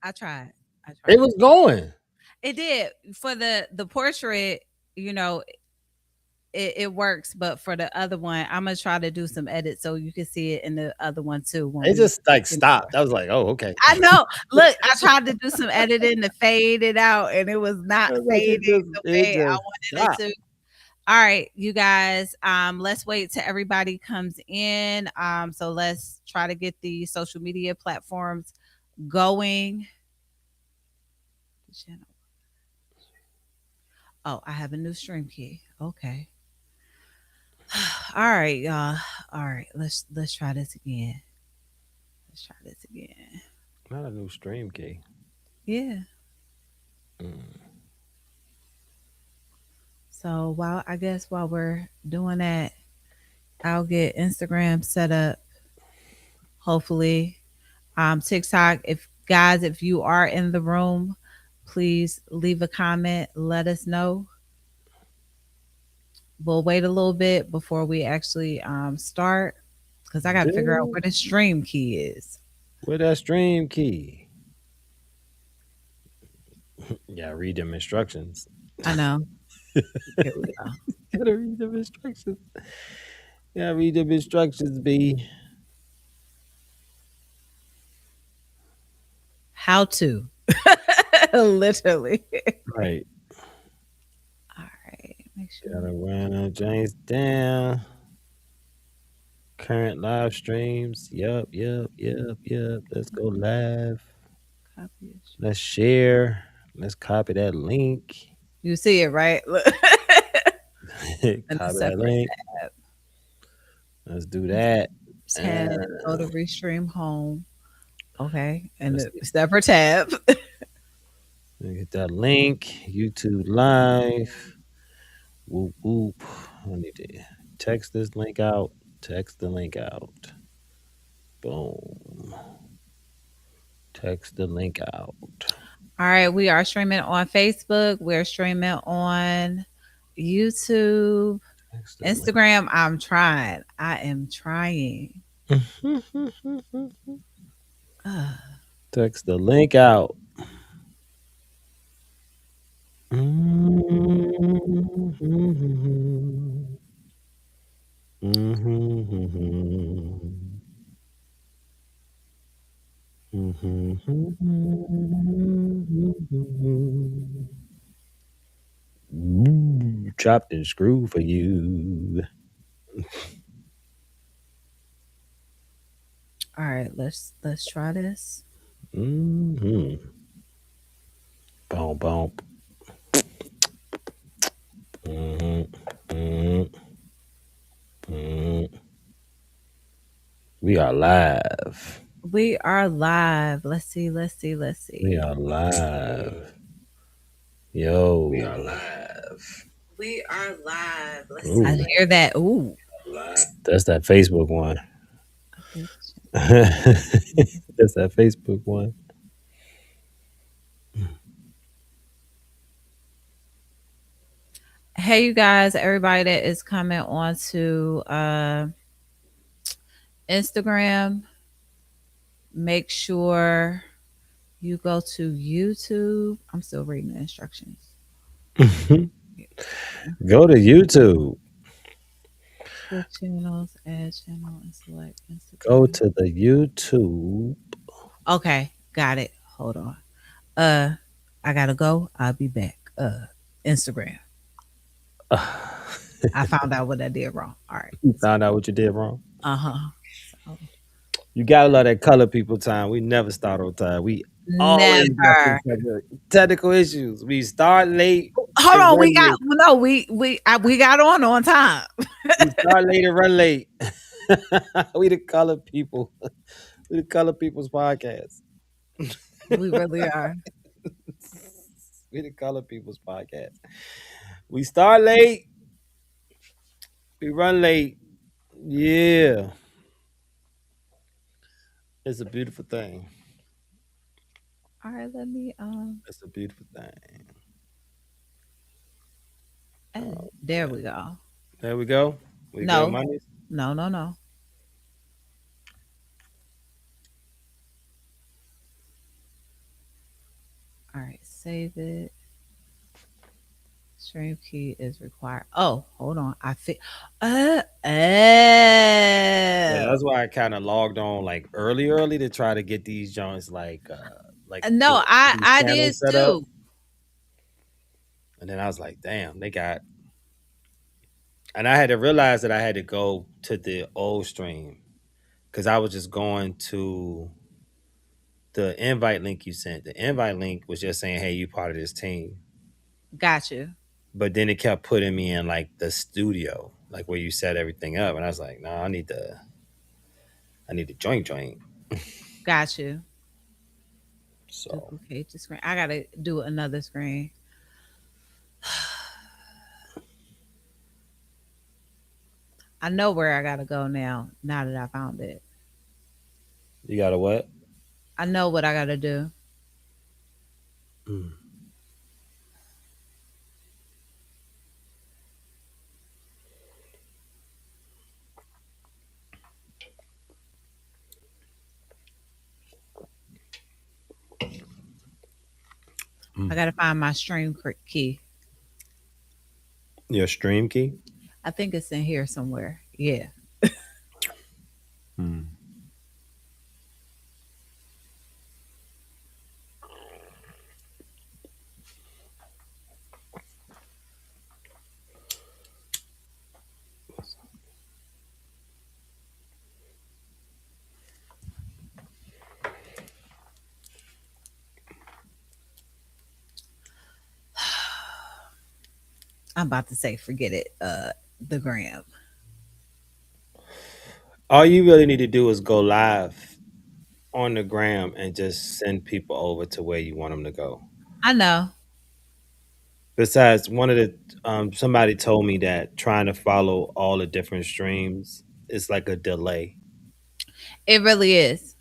I tried. I It tried. was going. It did for the portrait. You know, it works, but for the other one, I'm gonna try to do some edits so you can see it in the other one too when It we just like finish stopped. I was like, oh, okay. I know. Look, I tried to do some editing to fade it out, and it was not I was like, fading the it way I just wanted it stopped. to. All right, you guys. Let's wait till everybody comes in. So let's try to get the social media platforms going. Oh, I have a new stream key. Okay. All right, y'all. All right, let's try this again. Let's try this again. Not a new stream key. Yeah. Mm. So while we're doing that, I'll get Instagram set up. Hopefully, TikTok. If you are in the room, please leave a comment. Let us know. We'll wait a little bit before we actually start because I got to figure out Dude, where the stream key is. where that stream key? Yeah, read them instructions. I know. Here we go. Gotta read them instructions. Yeah, read them instructions, B. How to literally. Right. All right. Make sure. Gotta run James down. Current live streams. Yup. Let's go live. Copy it. Let's share. Let's copy that link. You see it, right? Look. In a Copy that separate link. Let's do that. tab, And go to Restream Home. Okay. And let's the separate tab. get that link. YouTube Live. Whoop whoop. I need to text this link out. Text the link out. Boom. Text the link out. All right. We are streaming on Facebook. We're streaming on YouTube. Text the link. Instagram. I'm trying. I am trying. Uh, Text the link out. Chopped and screwed for you. all right. Let's try this. Mm-hmm. Boom, boom. Mm-hmm. Mm-hmm. We are live. We are live. Let's see. Let's see. Let's We see. are live. Yo. We are live. We are live. Let's Ooh, I hear that. Ooh. that's that Facebook one. That's that Facebook one. Hey, you guys, everybody that is coming on to Instagram, make sure you go to YouTube. I'm still reading the instructions. Go to YouTube. Click channels, add channel, and select Go Instagram. to the YouTube. Okay, got it. Hold on. Uh, I gotta go. I'll be back. Instagram. I found out what I did wrong. All right. You found out what you did wrong. Uh huh. So, You gotta love that color people time. We never start on time. We always got some never. technical issues. We start late Hold and on. We run got late. no. We got on time. We start late and run late. We the color people. We the color people's podcast. We really are. We the color people's podcast. We start late. We run late. Yeah. It's a beautiful thing. All right. Let me It's a beautiful thing. edit. There we go. There we go. We good, No. money. No. right, save it. Stream key is required. Oh, hold on. I fit. Yeah, Oh. that's why I kind of logged on like early to try to get these joints like No, get these I did channels set up. too. And then I was like, damn, they got. And I had to realize that I had to go to the old stream because I was just going to the invite link you sent. The invite link was just saying, hey, you part of this team. Got you. But then it kept putting me in like the studio, like where you set everything up. And I was like, no, I need to join. Got you. So Duplicate the screen. I gotta do another screen. I know where I gotta go now. Now that I found it, you got a what? I know what I gotta do. Mm. I gotta find my stream key. Your stream key? I think it's in here somewhere. Yeah. Mm. I'm about to say forget it. The gram. All you really need to do is go live on the gram and just send people over to where you want them to go. I know. Besides, one of the somebody told me that trying to follow all the different streams is like a delay. It really is.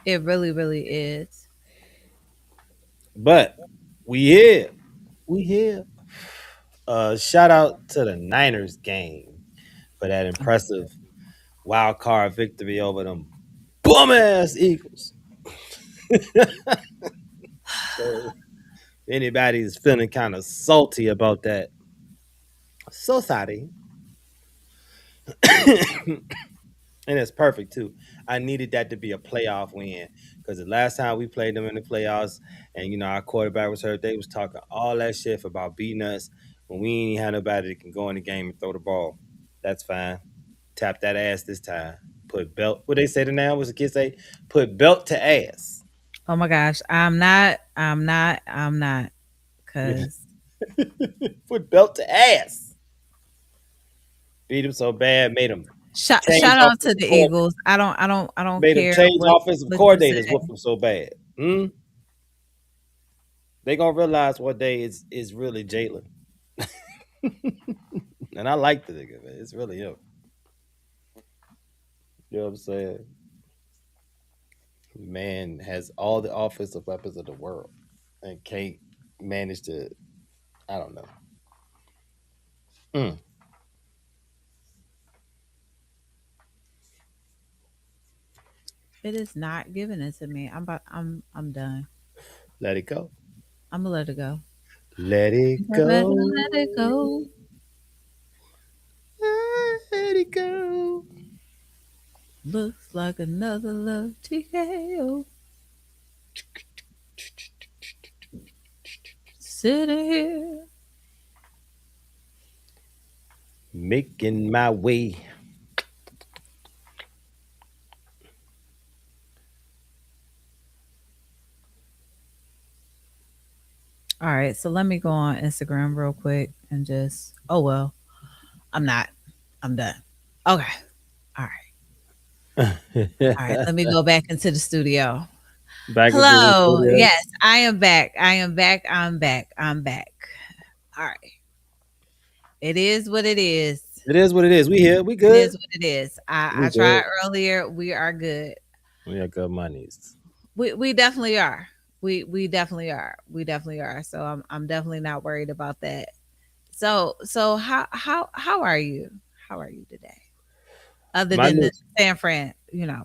It really, really is. But we here. We here. Shout out to the Niners game for that impressive wild card victory over them bum ass Eagles. So anybody's feeling kind of salty about that, so sorry. And it's perfect too. I needed that to be a playoff win because the last time we played them in the playoffs, and our quarterback was hurt, they was talking all that shit about beating us when we ain't even had nobody that can go in the game and throw the ball. That's fine. Tap that ass this time. Put belt. What they say to now? What's the kid say? Put belt to ass. Oh my gosh. I'm not. I'm not. I'm not. Cause Put belt to ass. Beat him so bad, made him change shout out to offensive the coordinators. Eagles. I don't Made him care change offensive what you coordinators. say. Whoop him so bad. Hmm? They gonna realize one day is really Jalen. And I like the nigga, man. It's really him. You know what I'm saying? Man has all the offensive weapons of the world and can't manage to. I don't know. Mm, It is not giving it to me. I'm done. let it go. I'm gonna let it go. Let it I better go. let it go. Let it go. Looks like another love TKO. Sitting here. Making my way. All right, so let me go on Instagram real quick and just. Oh well, I'm not. I'm done. Okay. All right. All right. Let me go back into the studio. Back into the Hello. studio. Yes, I am back. I am back. I'm back. I'm back. All right. It is what it is. It is what it is. We here. We It is good. what it is. I We tried good. earlier. We are good. We got good monies. We definitely are. We definitely are. We definitely are. So I'm definitely not worried about that. So how are you? how are you today? Other My than new the San Fran,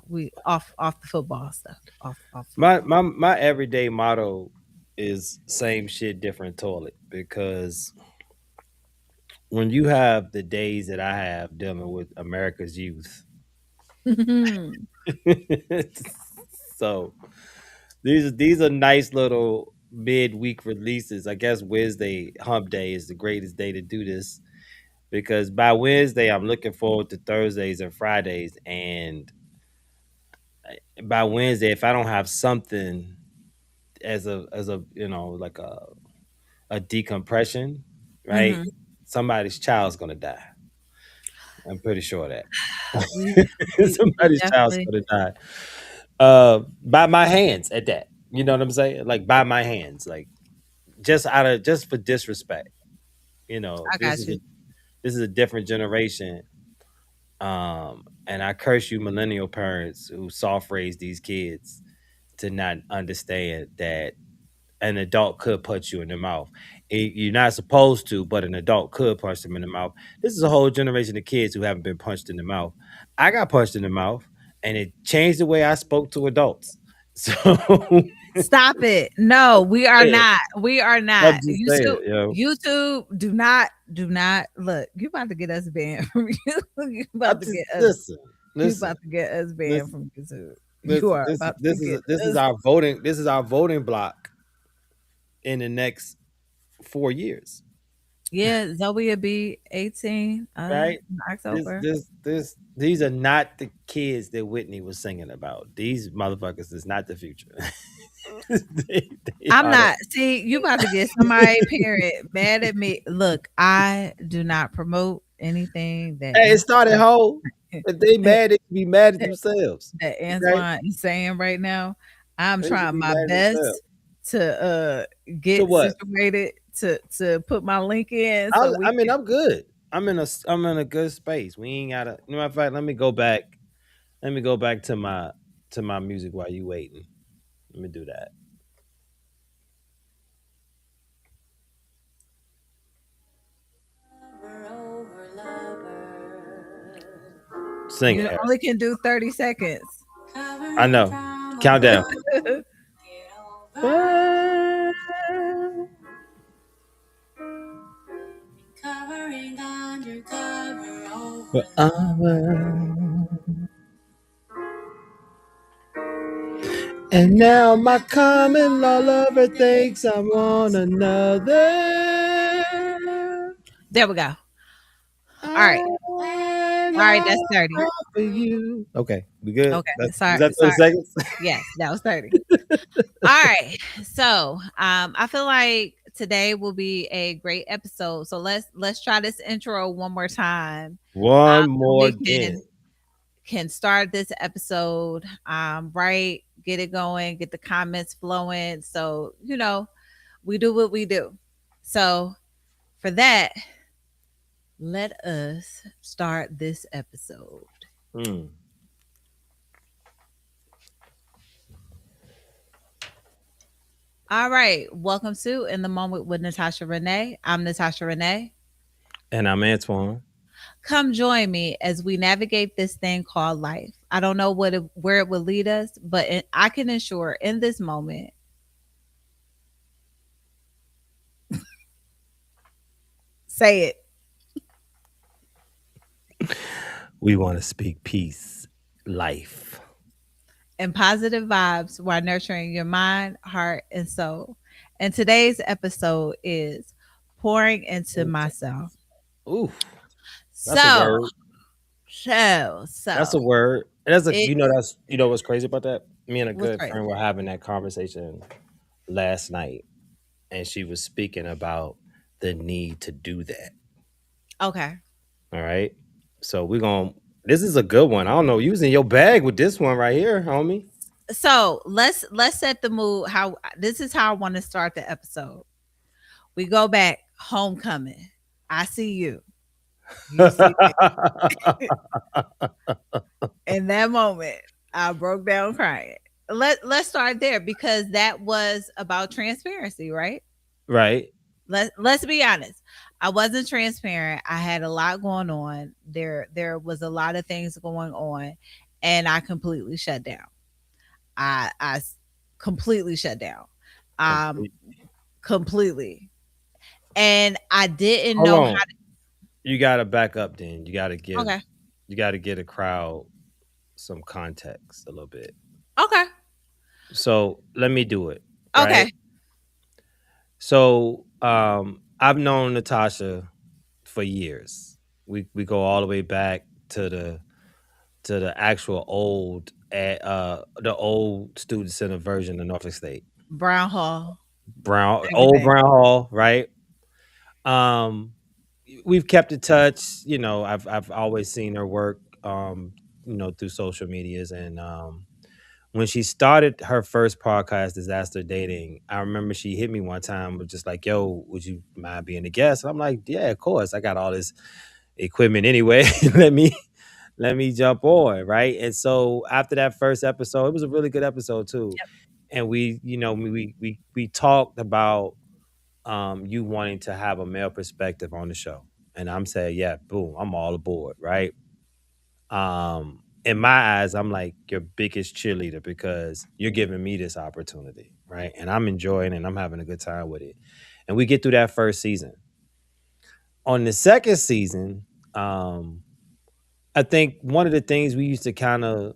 we off the football stuff, off my football. my my everyday motto is same shit, different toilet. Because when you have the days that I have dealing with America's youth, so these are nice little midweek releases. I guess Wednesday Hump Day is the greatest day to do this because by Wednesday I'm looking forward to Thursdays and Fridays, and by Wednesday if I don't have something as a like a decompression, right? Hmm. Somebody's child's gonna die. I'm pretty sure of that. We we Somebody's child's definitely. gonna die. By my hands at that. You know what I'm saying? Like by my hands, like just for disrespect. I got you. This is a different generation. And I curse you millennial parents who soft raise these kids to not understand that an adult could punch you in the mouth. You're not supposed to, but an adult could punch them in the mouth. This is a whole generation of kids who haven't been punched in the mouth. I got punched in the mouth, and it changed the way I spoke to adults. So Stop it. No, we are yeah, not. We are I'm not. just saying, YouTube, do not look. You about to get us banned from YouTube. I'm just You listen, about to get us banned listen, from YouTube. You listen. are This about to this is get this is us. our voting. This is our voting block in the next 4 years, Yeah, Zoe will be 18 right? in This, October. this, this. These are not the kids that Whitney was singing about. These motherfuckers is not the future. they I'm are the. not. See, you about to get somebody parent mad at me. Look, I do not promote anything that Hey, it started whole. If they that, mad, they can be mad at themselves. that Okay, Antoine is saying right now. I'm they should trying be my mad at themselves. best to To get what? situated to put my link in so we I mean, can. I'm good. I'm in a good space. We ain't gotta. Matter of fact, let me go back. Let me go back to my music while you waiting. Let me do that. Sing You it, Harris. only can do 30 seconds. I know. Countdown. And now my common law lover thinks I'm on another. There we go. All right. And All right, I that's 30. for you. Okay, we good. Okay. Is Sorry. that 30 Sorry. seconds? Yes, that was 30. All right. So, I feel like today will be a great episode. So let's try this intro one more time. One So more we again. can start this episode right, get it going, get the comments flowing. So, we do what we do. So, for that, let us start this episode. Hmm. All right. Welcome to In the Moment with Natasha Renee. I'm Natasha Renee. And I'm Antoine. Come join me as we navigate this thing called life. I don't know where it will lead us, but I can ensure in this moment, say it, We want to speak peace, life. and positive vibes while nurturing your mind, heart, and soul. And today's episode is pouring into myself. Ooh, that's a So, word. That's a so word. And that's a it that's what's crazy about that? Me and a was good crazy. friend were having that conversation last night, and she was speaking about the need to do that. Okay. All right. So we're gonna this is a good one. I don't know, you was in your bag with this one right here, homie. So let's set the mood. How this is how I want to start the episode. We go back, homecoming. I see you. You see me. In that moment, I broke down crying. Let's start there because that was about transparency, right? Right. Let's be honest. I wasn't transparent. I had a lot going on. There was a lot of things going on, and I completely shut down. I completely shut down. Um Complete. Completely. And I didn't Hold know how on. You gotta back up then. to. Okay. You gotta give a crowd some context a little bit. Okay. So let me do it, right? Okay. So I've known Natasha for years. We go all the way back to the actual the old student center version of Norfolk State. Brown Hall. Old Everything. Brown Hall, right? Um we've kept in touch, you know, I've always seen her work you know, through social medias and when she started her first podcast, Disaster Dating, I remember she hit me one time with just like, yo, would you mind being a guest? And I'm like, yeah, of course. I got all this equipment anyway. Let me jump on, right? And so after that first episode, it was a really good episode too. And we, you know, we talked about you wanting to have a male perspective on the show. And I'm saying, yeah, boom, I'm all aboard, right? In my eyes, I'm like your biggest cheerleader because you're giving me this opportunity, right? And I'm enjoying it and I'm having a good time with it. And we get through that first season. On the second season, um, I think one of the things we used to kind of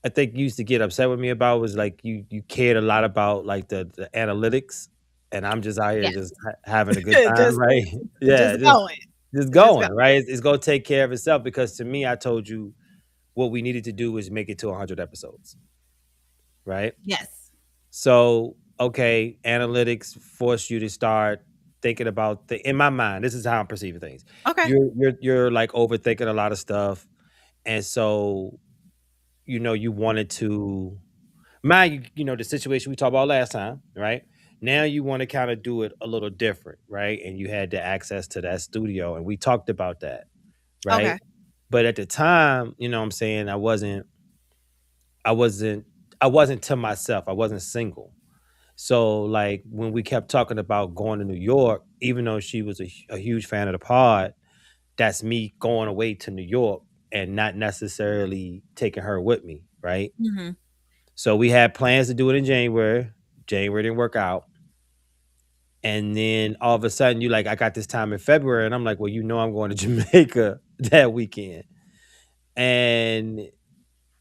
I think you used to get upset with me about was like you cared a lot about like the analytics, and I'm just out here just Yes. having a good time, just right? Yeah, just going. just Just go. going, right? It's gonna take care of itself because to me, I told you what we needed to do was make it to 100 episodes, right? Yes. So okay, analytics force you to start thinking about the in my mind. This is how I'm perceiving things. Okay. You're like overthinking a lot of stuff, and so you know you wanted to mind you, you know, the situation we talked about last time, right? Now you want to kind of do it a little different, right? And you had the access to that studio, and we talked about that, right? Okay. But at the time, you know what I'm saying, I wasn't, I wasn't to myself. I wasn't single. So like when we kept talking about going to New York, even though she was a huge fan of the pod, that's me going away to New York and not necessarily taking her with me, right? Hmm. So we had plans to do it in January. January didn't work out. And then all of a sudden you like, I got this time in February. And I'm like, well, you know I'm going to Jamaica that weekend. And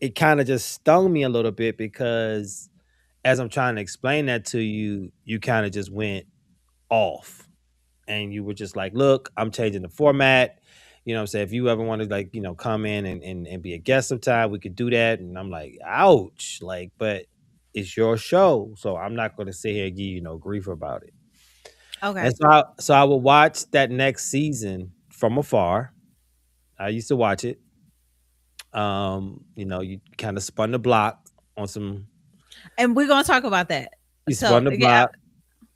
it kind of just stung me a little bit because as I'm trying to explain that to you, you kind of just went off. And you were just like, look, I'm changing the format. You know what I'm saying? If you ever want to like, you know, come in and be a guest sometime, we could do that. And I'm like, ouch. Like, but it's your show. So I'm not gonna sit here and give you no grief about it. Okay. And so I would watch that next season from afar. I used to watch it. You know, you kind of spun the block on some And we're gonna talk about that. you So spun the yeah. block,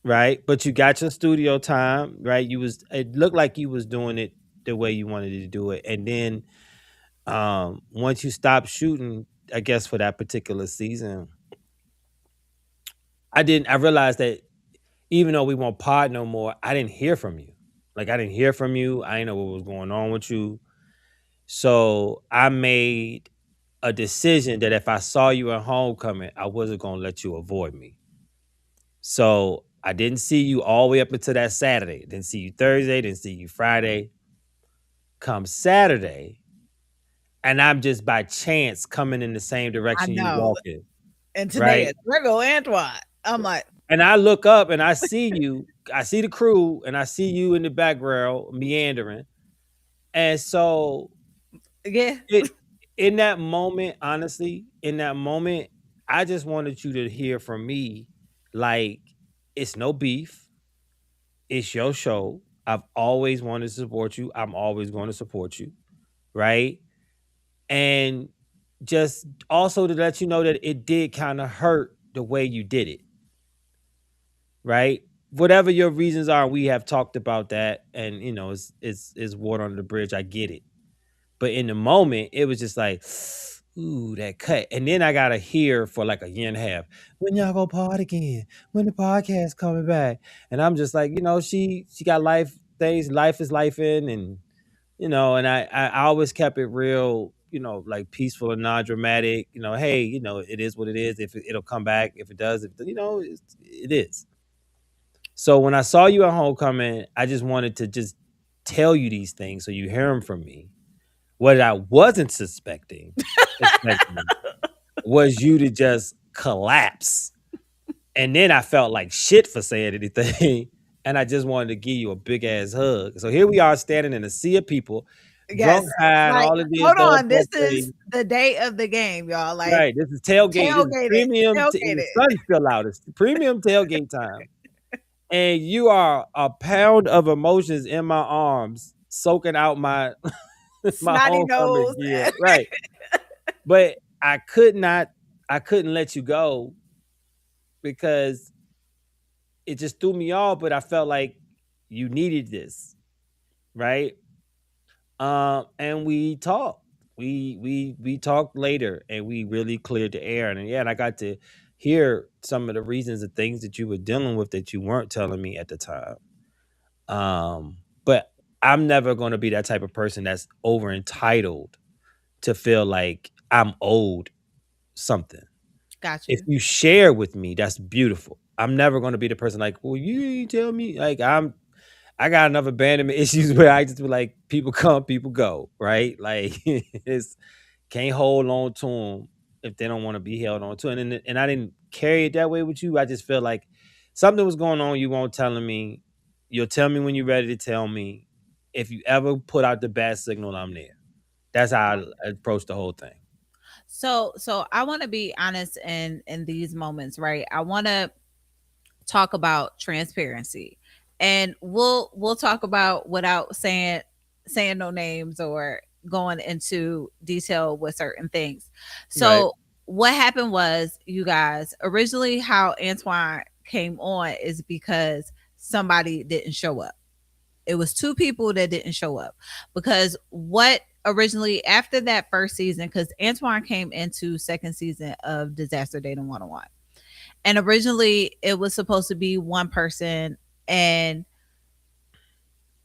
right? But you got your studio time, right? You was it looked like you was doing it the way you wanted to do it. And then once you stopped shooting, I guess for that particular season, I realized that even though we won't pod no more, I didn't hear from you. Like I didn't hear from you. I didn't know what was going on with you. So I made a decision that if I saw you at homecoming, I wasn't gonna let you avoid me. So I didn't see you all the way up until that Saturday. Didn't see you Thursday, didn't see you Friday. Come Saturday, and I'm just by chance coming in the same I direction you know. walking, And today right? is Virgo Antoine. I'm like, And I look up and I see you, I see the crew, and I see you in the background meandering. And so yeah. it in that moment, honestly, in that moment, I just wanted you to hear from me, like it's no beef. It's your show. I've always wanted to support you. I'm always going to support you, right? And just also to let you know that it did kind of hurt the way you did it, right? Whatever your reasons are, we have talked about that, and you know, it's water under the bridge. I get it, but in the moment, it was just like, ooh, that cut. And then I gotta hear for like a year and a half, when y'all go pod again, when the podcast coming back, and I'm just like, you know, she got life things, life is life in, and and I always kept it real, like peaceful and non-dramatic. Hey, it is what it is. If it'll come back, if it does, if it is. So when I saw you at homecoming, I just wanted to just tell you these things so you hear them from me. What I wasn't expecting was you to just collapse. And then I felt like shit for saying anything. And I just wanted to give you a big ass hug. So here we are standing in a sea of people, Yes. drunk, high, and Like, all of this hold done on. This both is ways. the day of the game, y'all. Like, Right. This is tailgate. This is tailgated. premium. And the Tailgated. sun's still out. It's premium tailgate time. And you are a pound of emotions in my arms, soaking out my my Snotty homecoming nose. gear. Right. But I couldn't let you go because it just threw me off, but I felt like you needed this, right? And we talked. We talked later, and we really cleared the air. And yeah, and I got to hear some of the reasons and things that you were dealing with that you weren't telling me at the time. But I'm never going to be that type of person that's over entitled to feel like I'm owed something. Got If you. you share with me, that's beautiful. I'm never going to be the person like, well, you ain't tell me. Like I got enough abandonment issues where I just be like, people come, people go, right? Like it's can't hold on to them if they don't want to be held on to. And I didn't carry it that way with you. I just feel like something was going on. You won't telling me. You'll tell me when you're ready to tell me. If you ever put out the bad signal, I'm there. That's how I approach the whole thing. So I want to be honest in these moments, right? I want to talk about transparency. And we'll talk about without saying no names or going into detail with certain things. Right. So what happened was, you guys, originally how Antoine came on is because somebody didn't show up. It was two people that didn't show up because what originally after that first season, because Antoine came into second season of Disaster Dating 101. And originally it was supposed to be one person, and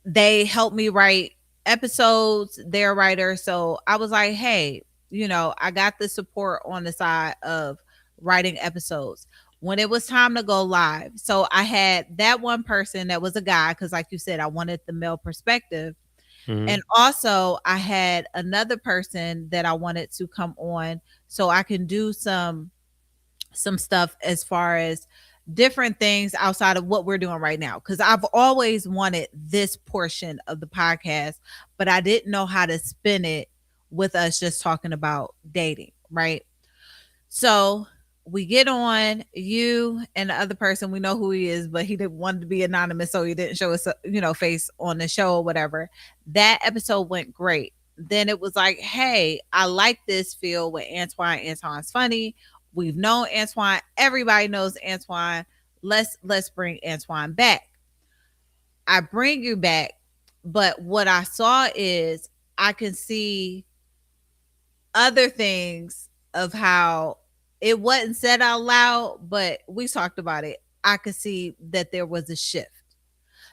they helped me write episodes, their writer. So I was like, hey, I got the support on the side of writing episodes. When it was time to go live, so I had that one person that was a guy, because like you said, I wanted the male perspective. Hmm. And also I had another person that I wanted to come on so I can do some stuff as far as different things outside of what we're doing right now, because I've always wanted this portion of the podcast, but I didn't know how to spin it with us just talking about dating, right? So we get on, you and the other person, we know who he is, but he didn't want to be anonymous, so he didn't show his face on the show or whatever. That episode went great. Then it was like, hey, I like this feel with Antoine. Antoine's funny. We've known Antoine. Everybody knows Antoine. Let's bring Antoine back. I bring you back, but what I saw is I can see other things of how it wasn't said out loud, but we talked about it. I could see that there was a shift.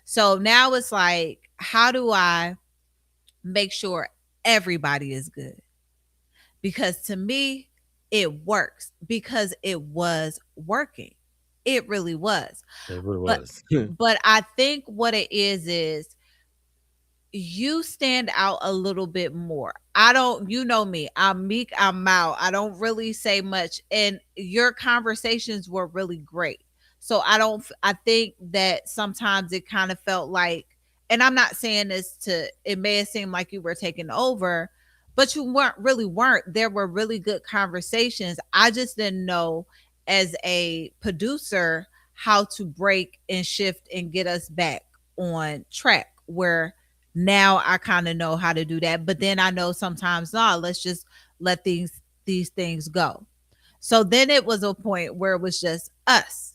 So now it's like, how do I make sure everybody is good? Because to me, it works because it was working. It really was. It really But was. but I think what it is you stand out a little bit more. I don't, you know me, I'm meek, I'm mild. I don't really say much. And your conversations were really great. So I think that sometimes it kind of felt like, and I'm not saying this to, it may have seemed like you were taking over, but you weren't. There were really good conversations. I just didn't know as a producer how to break and shift and get us back on track where now I kind of know how to do that. But then I know sometimes, nah, let's just let these things go. So then it was a point where it was just us.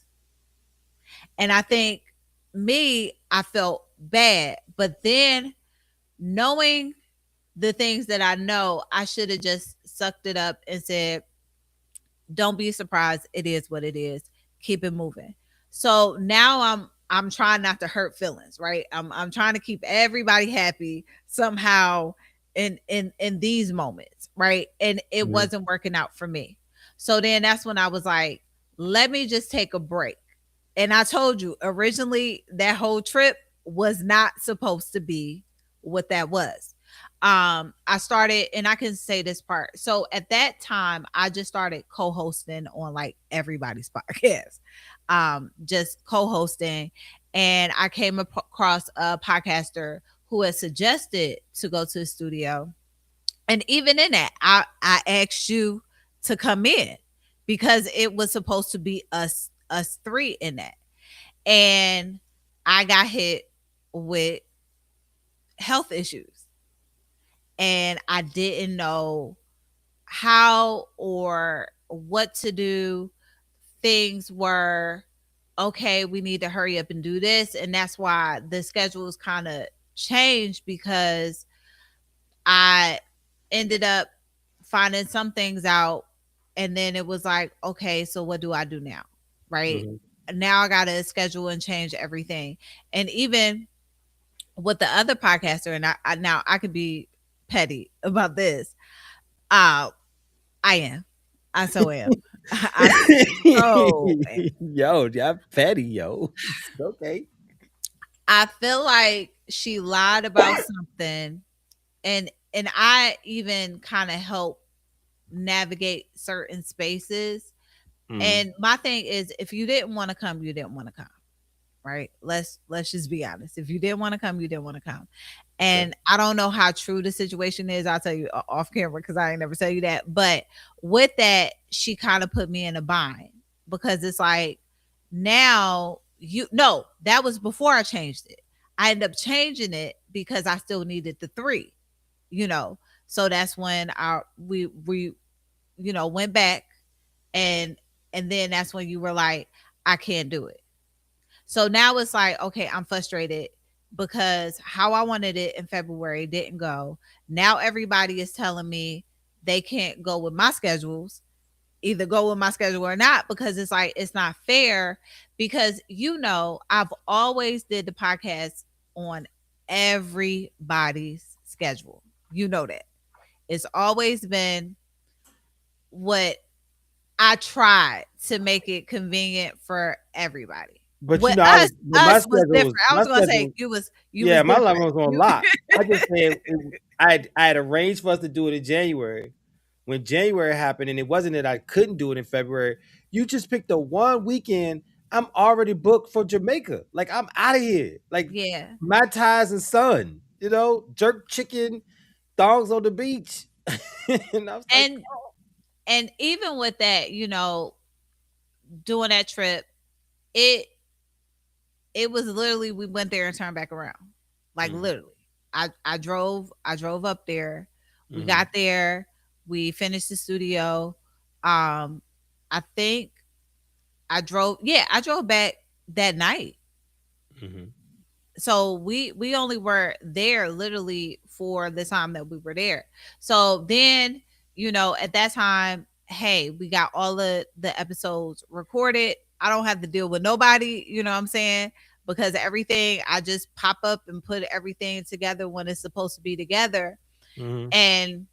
And I think I felt bad. But then knowing the things that I know, I should have just sucked it up and said, don't be surprised. It is what it is. Keep it moving. So now I'm trying not to hurt feelings, right? I'm trying to keep everybody happy somehow in these moments, right? And it Mhm. wasn't working out for me. So then that's when I was like, let me just take a break. And I told you originally that whole trip was not supposed to be what that was. I started, and I can say this part. So at that time I just started co-hosting on like everybody's podcast, just co-hosting. And I came across a podcaster who had suggested to go to the studio. And even in that, I asked you to come in because it was supposed to be us three in that. And I got hit with health issues, and I didn't know how or what to do. Things were okay, we need to hurry up and do this. And that's why the schedules kind of changed, because I ended up finding some things out. And then it was like, okay, so what do I do now? Right Mhm. now, I got to schedule and change everything. And even with the other podcaster, and I now I could be petty about this. Uh, I am. I so am. I so am. Yo, y'all petty, yo. Okay. I feel like she lied about something, and I even kind of help navigate certain spaces. Mhm. And my thing is, if you didn't want to come, you didn't want to come, right? Let's just be honest. If you didn't want to come, you didn't want to come. Okay. And I don't know how true the situation is. I'll tell you off camera because I ain't never tell you that. But with that, she kind of put me in a bind, because it's like, now you no, that was before I changed it. I ended up changing it because I still needed the three, you know. So that's when we went back, and then that's when you were like, I can't do it. So now it's like, okay, I'm frustrated because how I wanted it in February didn't go. Now everybody is telling me they can't go with my schedules, either go with my schedule or not, because it's like it's not fair. Because I've always did the podcast on everybody's schedule. You know that. It's always been what I tried to make it convenient for everybody. But With I was, but us was different. I was gonna say you was yeah, my different. alarm was on lock. I just said I had arranged for us to do it in January. When January happened, and it wasn't that I couldn't do it in February. You just picked the one weekend. I'm already booked for Jamaica. Like, I'm out of here. Like, Yeah. my ties and son. Jerk chicken, thongs on the beach. And I was like, And even with that, doing that trip, it it was literally, we went there and turned back around. Like mm, literally. I drove up there. We mm, got there, we finished the studio. Um I think I drove back that night. mm, So we only were there literally for the time that we were there. So then, at that time, hey, we got all of the episodes recorded. I don't have to deal with nobody, you know what I'm saying? Because everything, I just pop up and put everything together when it's supposed to be together. mm, And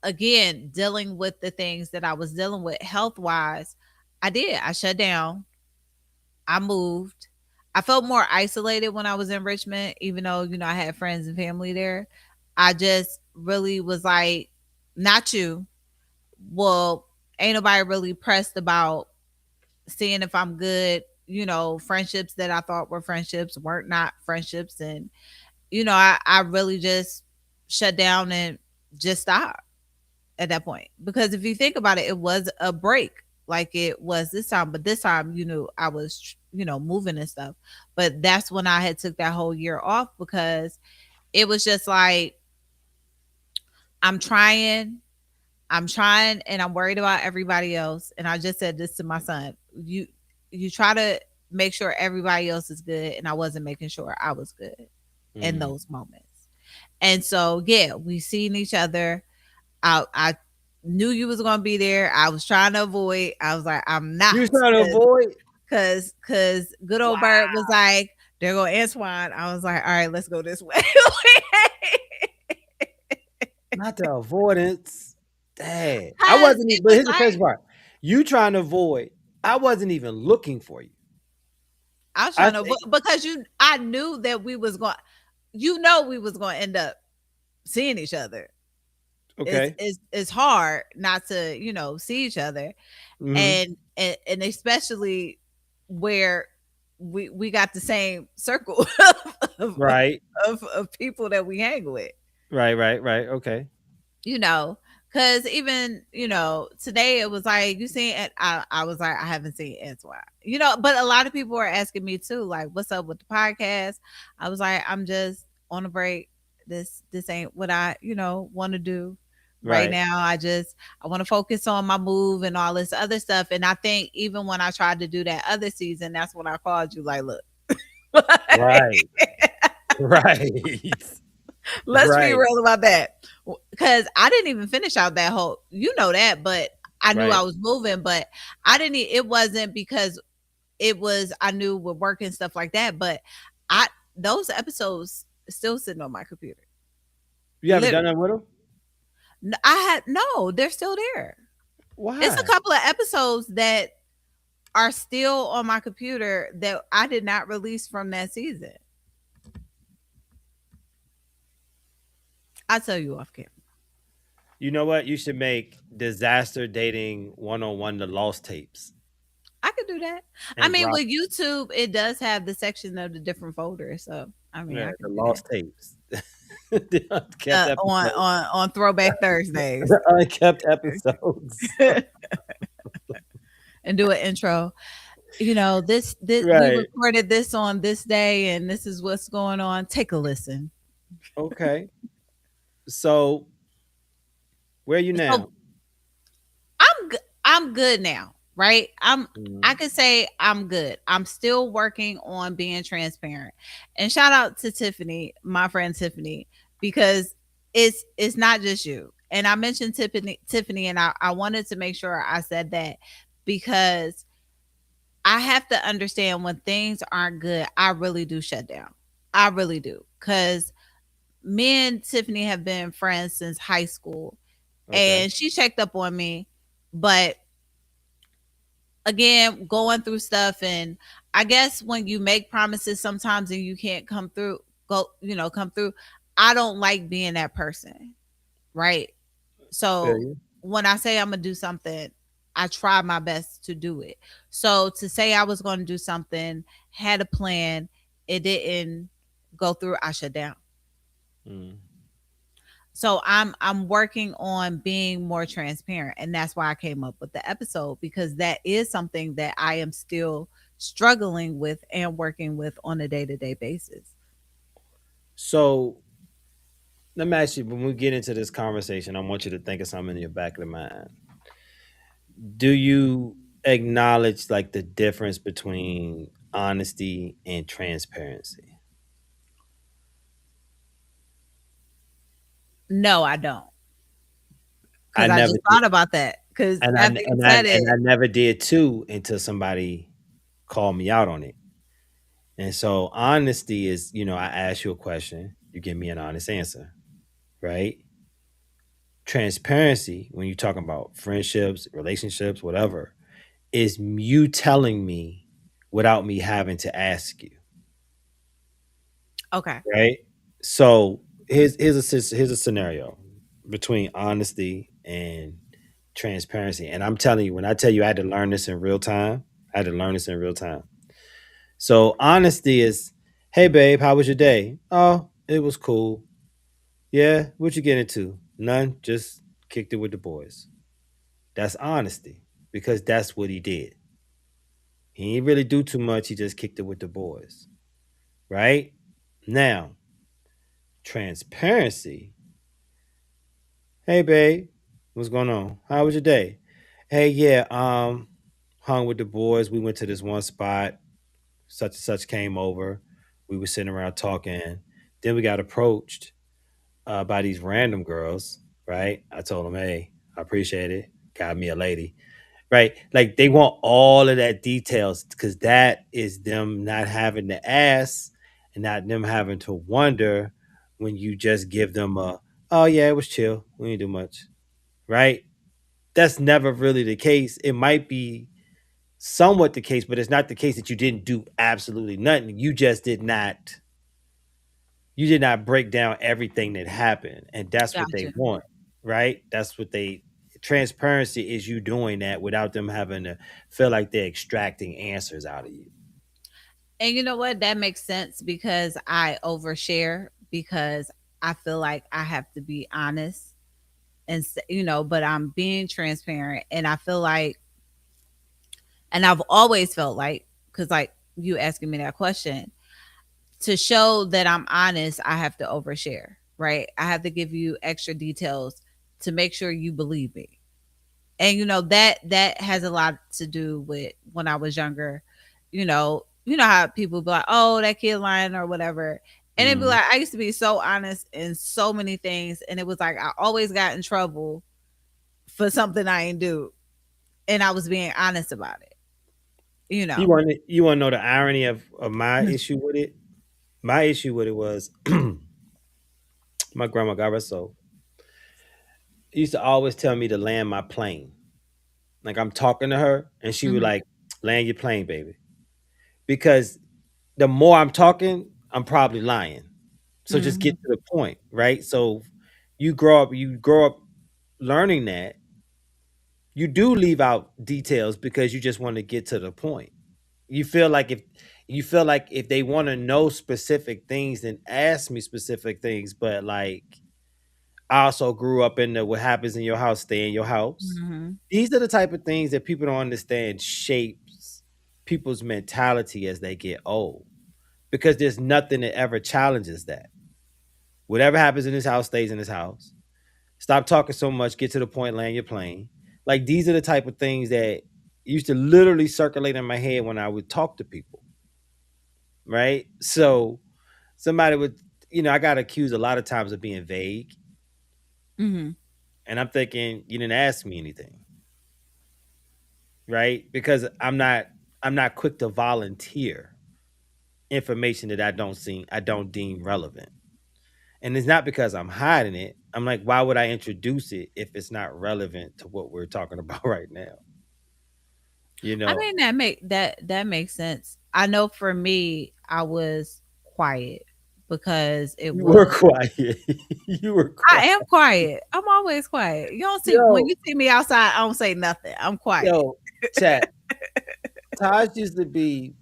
again, dealing with the things that I was dealing with health wise, I shut down. I moved. I felt more isolated when I was in Richmond, even though, I had friends and family there. I just really was like, not you. Well, ain't nobody really pressed about seeing if I'm good. Friendships that I thought were friendships weren't not friendships. And, I really just shut down and just stopped at that point. Because if you think about it, it was a break like it was this time. But this time, I was, moving and stuff. But that's when I had took that whole year off, because it was just like, I'm trying, and I'm worried about everybody else. And I just said this to my son. You try to make sure everybody else is good, and I wasn't making sure I was good in mm. those moments. And so yeah, we seen each other. I knew you was gonna be there. I was trying to avoid. I was like, I'm not, You was trying to avoid. cause good old Bird was Wow. like, "There go Antoine." I was like, "All right, let's go this way." Not the avoidance. Dang. I Cause wasn't it even, but was here's the crazy like part. You trying to avoid. I wasn't even looking for you. I was I trying to think because I knew that we was going, we was going to end up seeing each other. okay. It's hard not to see each other, Hmm. and especially where we got the same circle of, Right. of people that we hang with. Right, right, right. Okay. you know, because even, today it was like, you seen it. I was like, I haven't seen Antoine, but a lot of people are asking me too, like, what's up with the podcast? I was like, I'm just on a break. This ain't what I, want to do right Right. now. I want to focus on my move and all this other stuff. And I think even when I tried to do that other season, that's when I called you, like, look, Right. Right. let's be Right. real about that. Because I didn't even finish out that whole, that, but I knew I Right. was moving, but I didn't, it wasn't because it was, I knew with work and stuff like that, but I, those episodes still sitting on my computer. You haven't done Literally. that with him? I had, no, they're still there. It's a Why? couple of episodes that are still on my computer that I did not release from that season. I'll tell you off camera. You know what? You should make disaster dating 101 the lost tapes I could do that. I and mean, drop with YouTube, it does have the section of the different folders. So, I mean, I the could do lost tapes. The unkept that. On episodes. Throwback Thursdays The unkept episodes. and do an intro. This we Right. recorded this on this day, and this is what's going on. Take a listen. Okay. So where are you So now? I'm good now, right? I Mhm. could say I'm good. I'm still working on being transparent. And shout out to Tiffany, my friend Tiffany, because it's not just you. And I mentioned Tiffany, and I wanted to make sure I said that because I have to understand when things aren't good, I really do shut down. I really do. Cause me and Tiffany have been friends since high school, Okay. and she checked up on me, but again, going through stuff, and I guess when you make promises sometimes and you can't come through, I don't like being that person, right? Feel So you. when I say I'm gonna do something, I try my best to do it. So to say I was gonna do something, had a plan, it didn't go through, I shut down. Mm. So I'm working on being more transparent, and that's why I came up with the episode, because that is something that I am still struggling with and working with on a day-to-day basis. So let me ask you, when we get into this conversation, I want you to think of something in your back of the mind. Do you acknowledge like the difference between honesty and transparency? No, I don't, I because I never just did, thought about that. Because and I after you and I said and it, I never did too until somebody called me out on it. And so honesty is, I ask you a question, you give me an honest answer, right? Transparency, when you're talking about friendships, relationships, whatever, is you telling me without me having to ask you, okay, right? So here's a scenario between honesty and transparency. And I'm telling you, when I tell you I had to learn this in real time, I had to learn this in real time. So honesty is, hey babe, how was your day? Oh, it was cool. Yeah, what you get into? None, just kicked it with the boys. That's honesty because that's what he did. He didn't really do too much. He just kicked it with the boys, right? Now, transparency. Hey, babe, what's going on? How was your day? Hey, yeah, hung with the boys. We went to this one spot. Such and such came over. We were sitting around talking. Then we got approached by these random girls, right? I told them, hey, I appreciate it. Got me a lady. right? Like they want all of that details because that is them not having to ask and not them having to wonder when you just give them a, oh yeah, it was chill. We didn't do much, right? That's never really the case. It might be somewhat the case, but it's not the case that you didn't do absolutely nothing. You did not break down everything that happened. And that's what they Gotcha. want, right? That's what they transparency is you doing that without them having to feel like they're extracting answers out of you. And you know what? That makes sense because I overshare because I feel like I have to be honest but I'm being transparent and I feel like, and I've always felt like, because like you asking me that question, to show that I'm honest, I have to overshare, right? I have to give you extra details to make sure you believe me. And that has a lot to do with when I was younger. You know how people be like, "Oh, that kid lying" or whatever. And it'd be Mhm. like I used to be so honest in so many things, and it was like I always got in trouble for something I ain't do, and I was being honest about it. You You know. want you want to know the irony of my issue with it? My issue with it was my grandma got her soul. Used to always tell me to land my plane. Like I'm talking to her, and she would Mhm. like land your plane, baby. Because the more I'm talking, I'm probably lying. So just get Mhm. to the point, right? So you grow up learning that you do leave out details because you just want to get to the point. You feel like if they want to know specific things, then ask me specific things. But like I also grew up in the what happens in your house, stay in your house. Mhm. These are the type of things that people don't understand shapes people's mentality as they get old. Because there's nothing that ever challenges that. Whatever happens in this house stays in this house. Stop talking so much, get to the point, land your plane. Like these are the type of things that used to literally circulate in my head when I would talk to people, right? So somebody would, I got accused a lot of times of being vague, Mhm. and I'm thinking you didn't ask me anything, right? Because I'm not quick to volunteer information that I don't deem relevant. And it's not because I'm hiding it. I'm like, why would I introduce it if it's not relevant to what we're talking about right now? You I know, mean that makes sense. I know for me, I was quiet because it you were was. quiet. You were I quiet. am quiet. I'm always quiet. You don't see when Yo, you see me outside, I don't say nothing. I'm quiet. yo, chat. Taj used to be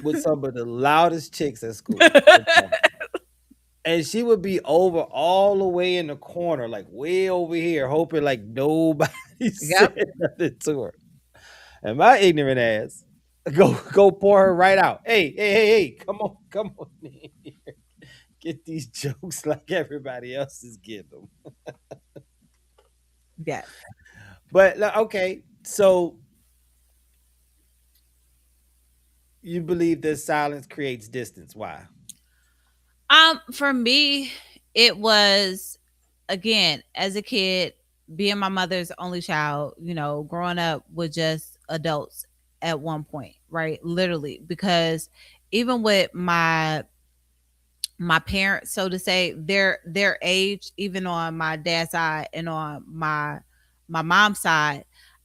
with some of the loudest chicks at school. Okay? And she would be over all the way in the corner, like way over here, hoping like nobody Yep. said nothing to her. And my ignorant ass go pour her right out. Hey, come on in here. Get these jokes like everybody else is getting them. Yes. But okay, so you believe that silence creates distance. Why? For me, it was again, as a kid, being my mother's only child, growing up with just adults at one point, right? Literally, because even with my parents, so to say, their age, even on my dad's side and on my mom's side,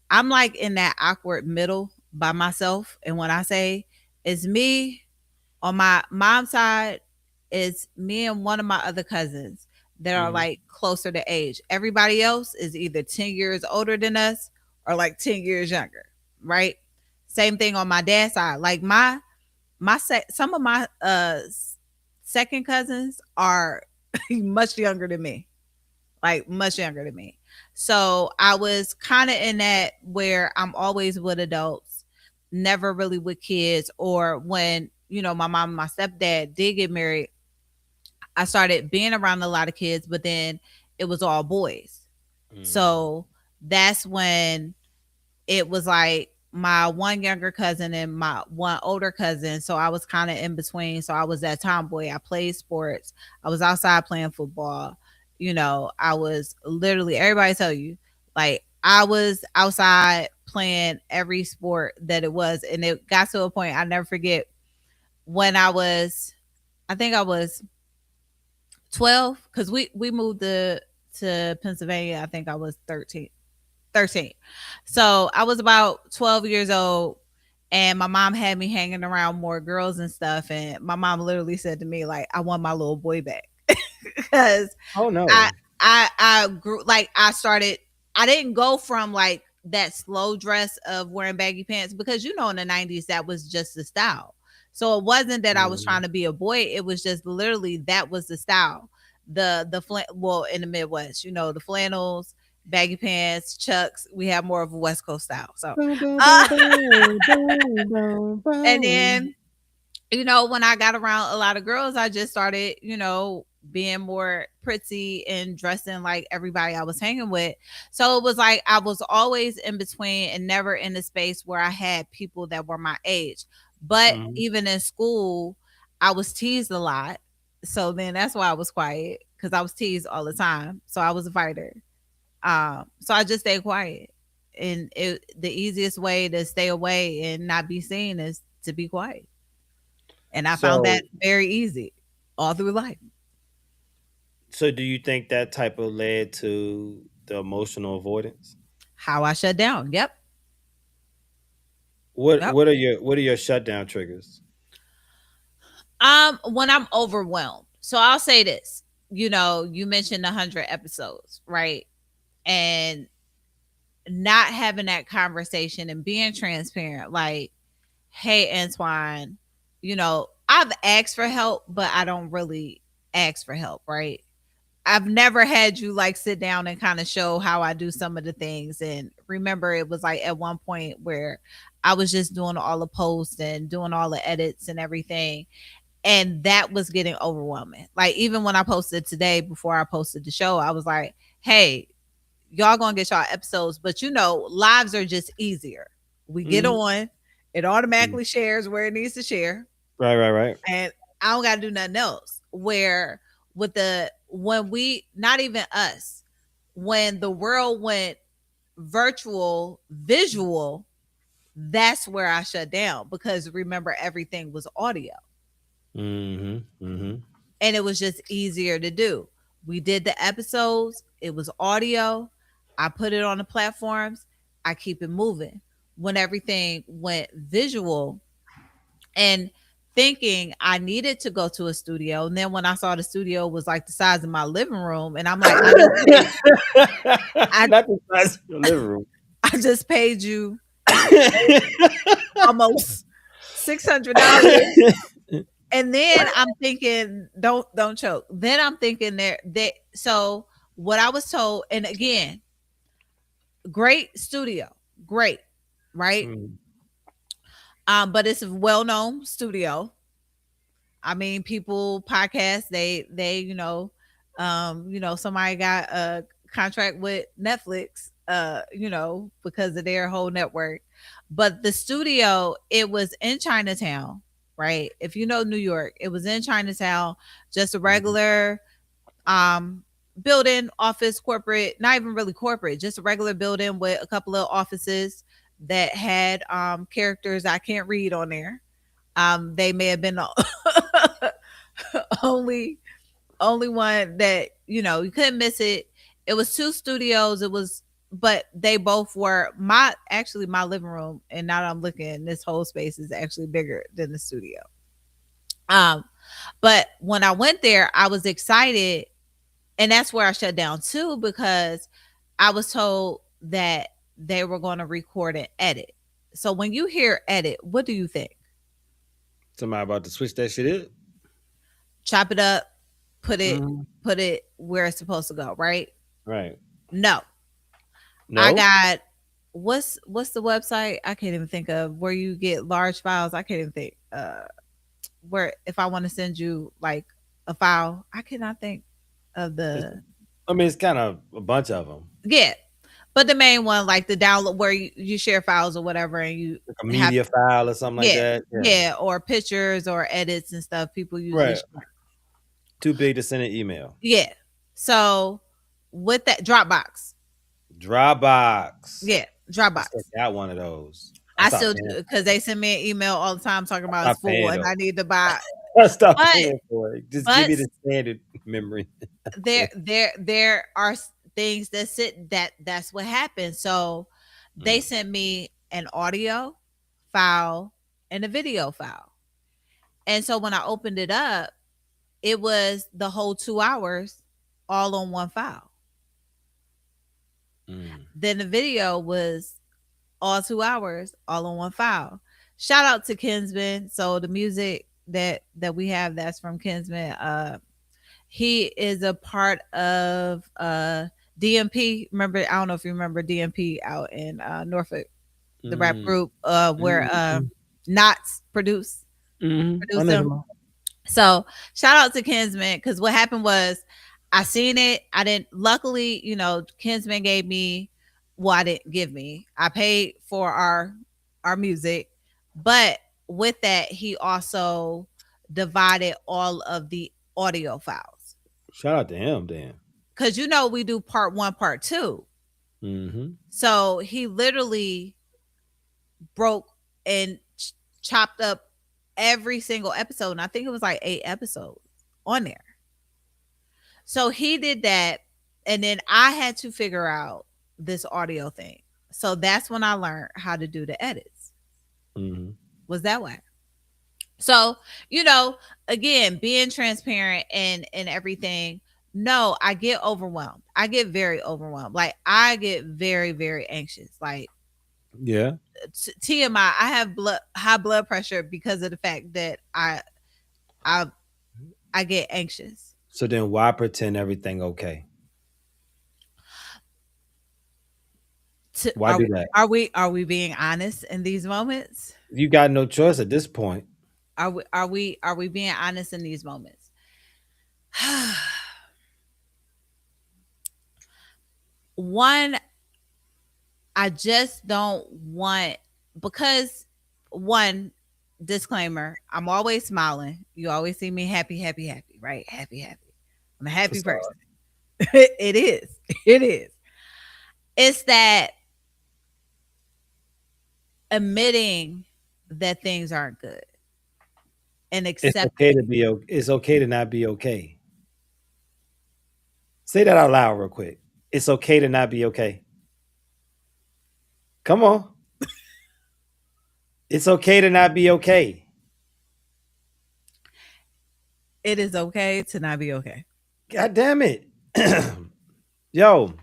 I'm like in that awkward middle by myself. And when I say it's me on my mom's side, it's me and one of my other cousins that are Mhm. like closer to age. Everybody else is either 10 years older than us or like 10 years younger, right? Same thing on my dad's side. Like some of my second cousins are much younger than me, like much younger than me. So I was kind of in that where I'm always with adults, never really with kids. Or when my mom and my stepdad did get married, I started being around a lot of kids, but then it was all boys. Mm. So that's when it was like my one younger cousin and my one older cousin. So I was kind of in between. So I was that tomboy. I played sports. I was outside playing football. I was literally, everybody tell you, like I was outside playing every sport that it was, and it got to a point I never forget when I think I was 12 because we moved to Pennsylvania. I think I was 13. So I was about 12 years old, and my mom had me hanging around more girls and stuff. And my mom literally said to me, like, I want my little boy back. Because Oh I no. I grew like I started I didn't go from like that slow dress of wearing baggy pants because in the 90s that was just the style. So it wasn't that I was trying Mhm. to be a boy, it was just literally that was the style. Well, in the Midwest, the flannels, baggy pants, chucks, we have more of a West Coast style. So Boom, boom, uh, boom, boom, boom, boom, and boom. then when I got around a lot of girls, I just started, being more pretty and dressing like everybody I was hanging with. So it was like I was always in between and never in a space where I had people that were my age. But Mhm. even in school, I was teased a lot. So then that's why I was quiet because I was teased all the time. So I was a fighter. So I just stayed quiet. And the easiest way to stay away and not be seen is to be quiet. And I found that So, very easy all through life. so do you think that type of led to the emotional avoidance? How I shut down. Yep. What Yep. what are your what are your shutdown triggers? When I'm overwhelmed. So I'll say this. You mentioned 100 episodes, right? And not having that conversation and being transparent, like, hey, Antoine, I've asked for help, but I don't really ask for help, right? I've never had you like sit down and kind of show how I do some of the things. And remember, it was like at one point where I was just doing all the posts and doing all the edits and everything. And that was getting overwhelming. Like, even when I posted today, before I posted the show, I was like, hey, y'all gonna get y'all episodes, but lives are just easier. We get Mhm. on, it Mm. automatically shares where it needs to share, Right, right, right. and I don't gotta do nothing else. Where with the when we not even us, when the world went virtual, visual, that's where I shut down because remember everything was audio Mhm. Mhm. and it was just easier to do. We did the episodes, it was audio. I put it on the platforms, I keep it moving. When everything went visual, and thinking I needed to go to a studio. And then when I saw the studio was like the size of my living room, and I'm like, I Not the size of your living room. I just paid you almost $600. And then I'm thinking, don't choke. Then I'm thinking that so what I was told, and again, great studio, great, right? Mm. But it's a well-known studio. I mean, people podcast, they somebody got a contract with Netflix, because of their whole network. But the studio, it was in Chinatown, right? If you know New York, it was in Chinatown, just a Mhm. regular um building, office, corporate, not even really corporate, just a regular building with a couple of offices that had characters I can't read on there. They may have been only only one that you couldn't miss it. It was two studios. It was, but they both were my living room. And now that I'm looking, this whole space is actually bigger than the studio. Um, but when I went there, I was excited, and that's where I shut down too because I was told that they were going to record and edit. So when you hear edit, what do you think? Somebody about to switch that shit up. Chop it up, put it Mhm. put it where it's supposed to go, right? Right. No. I No? got what's the website? I can't even think of where you get large files. I can't even think where if I want to send you like a file, I cannot think of It's, the I mean, it's kind of a bunch of them. yeah. But the main one, like the download where you share files or whatever, and you Like a have media file or something like yeah, that. Yeah. yeah, or pictures or edits and stuff people usually Right. share. Too big to send an email. Yeah. So with that Dropbox, Dropbox. Yeah, I Dropbox. still got one of those. I I stopped still paying. do because they send me an email all the time talking I about it's stopped full paying and though. I need to buy. I stopped But paying for it. Just give but me the standard memory. there are things that that's what happened. So they Mm, sent me an audio file and a video file. And so when I opened it up, it was the whole 2 hours all on one file. mm. Then the video was all 2 hours all on one file. Shout out to Kinsman. So the music that we have that's from Kinsman. He is a part of DMP. Remember, I don't know if you remember DMP out in Norfolk, the rap Mm, group where mm, Knots I produced know him. them. So shout out to Kinsman because what happened was I seen it. I didn't. Luckily, Kinsman gave me. Well, I didn't give me. I paid for our music, but with that, he also divided all of the audio files Shout out to him, then. because we do part one, part two. Mm-hmm. So he literally broke and chopped up every single episode, and I think it was like 8 episodes on there. So he did that, and then I had to figure out this audio thing. So that's when I learned how to do the edits. Mm-hmm. Was that way? So, you know, again, being transparent and everything. No, I get overwhelmed. I get very overwhelmed. Like I get very, very anxious. Like Yeah. TMI, I have high blood pressure because of the fact that I I get anxious. So then why pretend everything okay? To, Why do that? are we being honest in these moments? You got no choice at this point. Are we being honest in these moments? One, I just don't want because one disclaimer, I'm always smiling. You always see me happy, happy, happy, right? Happy, happy. I'm a happy Facade. person. It is. It is. It's that admitting that things aren't good and It's okay accepting. to be okay. It's okay to not be okay. Say that out loud real quick. It's okay to not be okay. Come on. It's okay to not be okay. It is okay to not be okay. God damn it. Yo,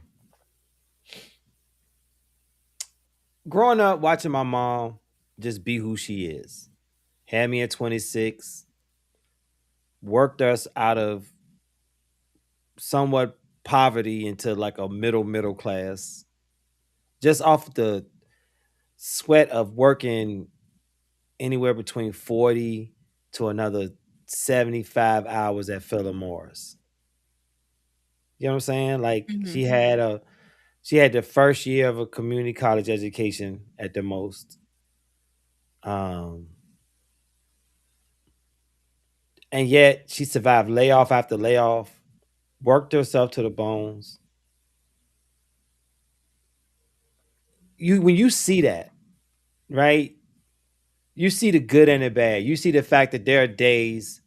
growing up watching my mom just be who she is. Had me at 26, worked us out of somewhat poverty into like a middle class just off the sweat of working anywhere between 40 to another 75 hours at Philip Morris. You know what I'm saying? Like Hmm. she had the first year of a community college education at the most. Um and yet she survived layoff after layoff, worked herself to the bones. You when you see that, right? You see the good and the bad. You see the fact that there are days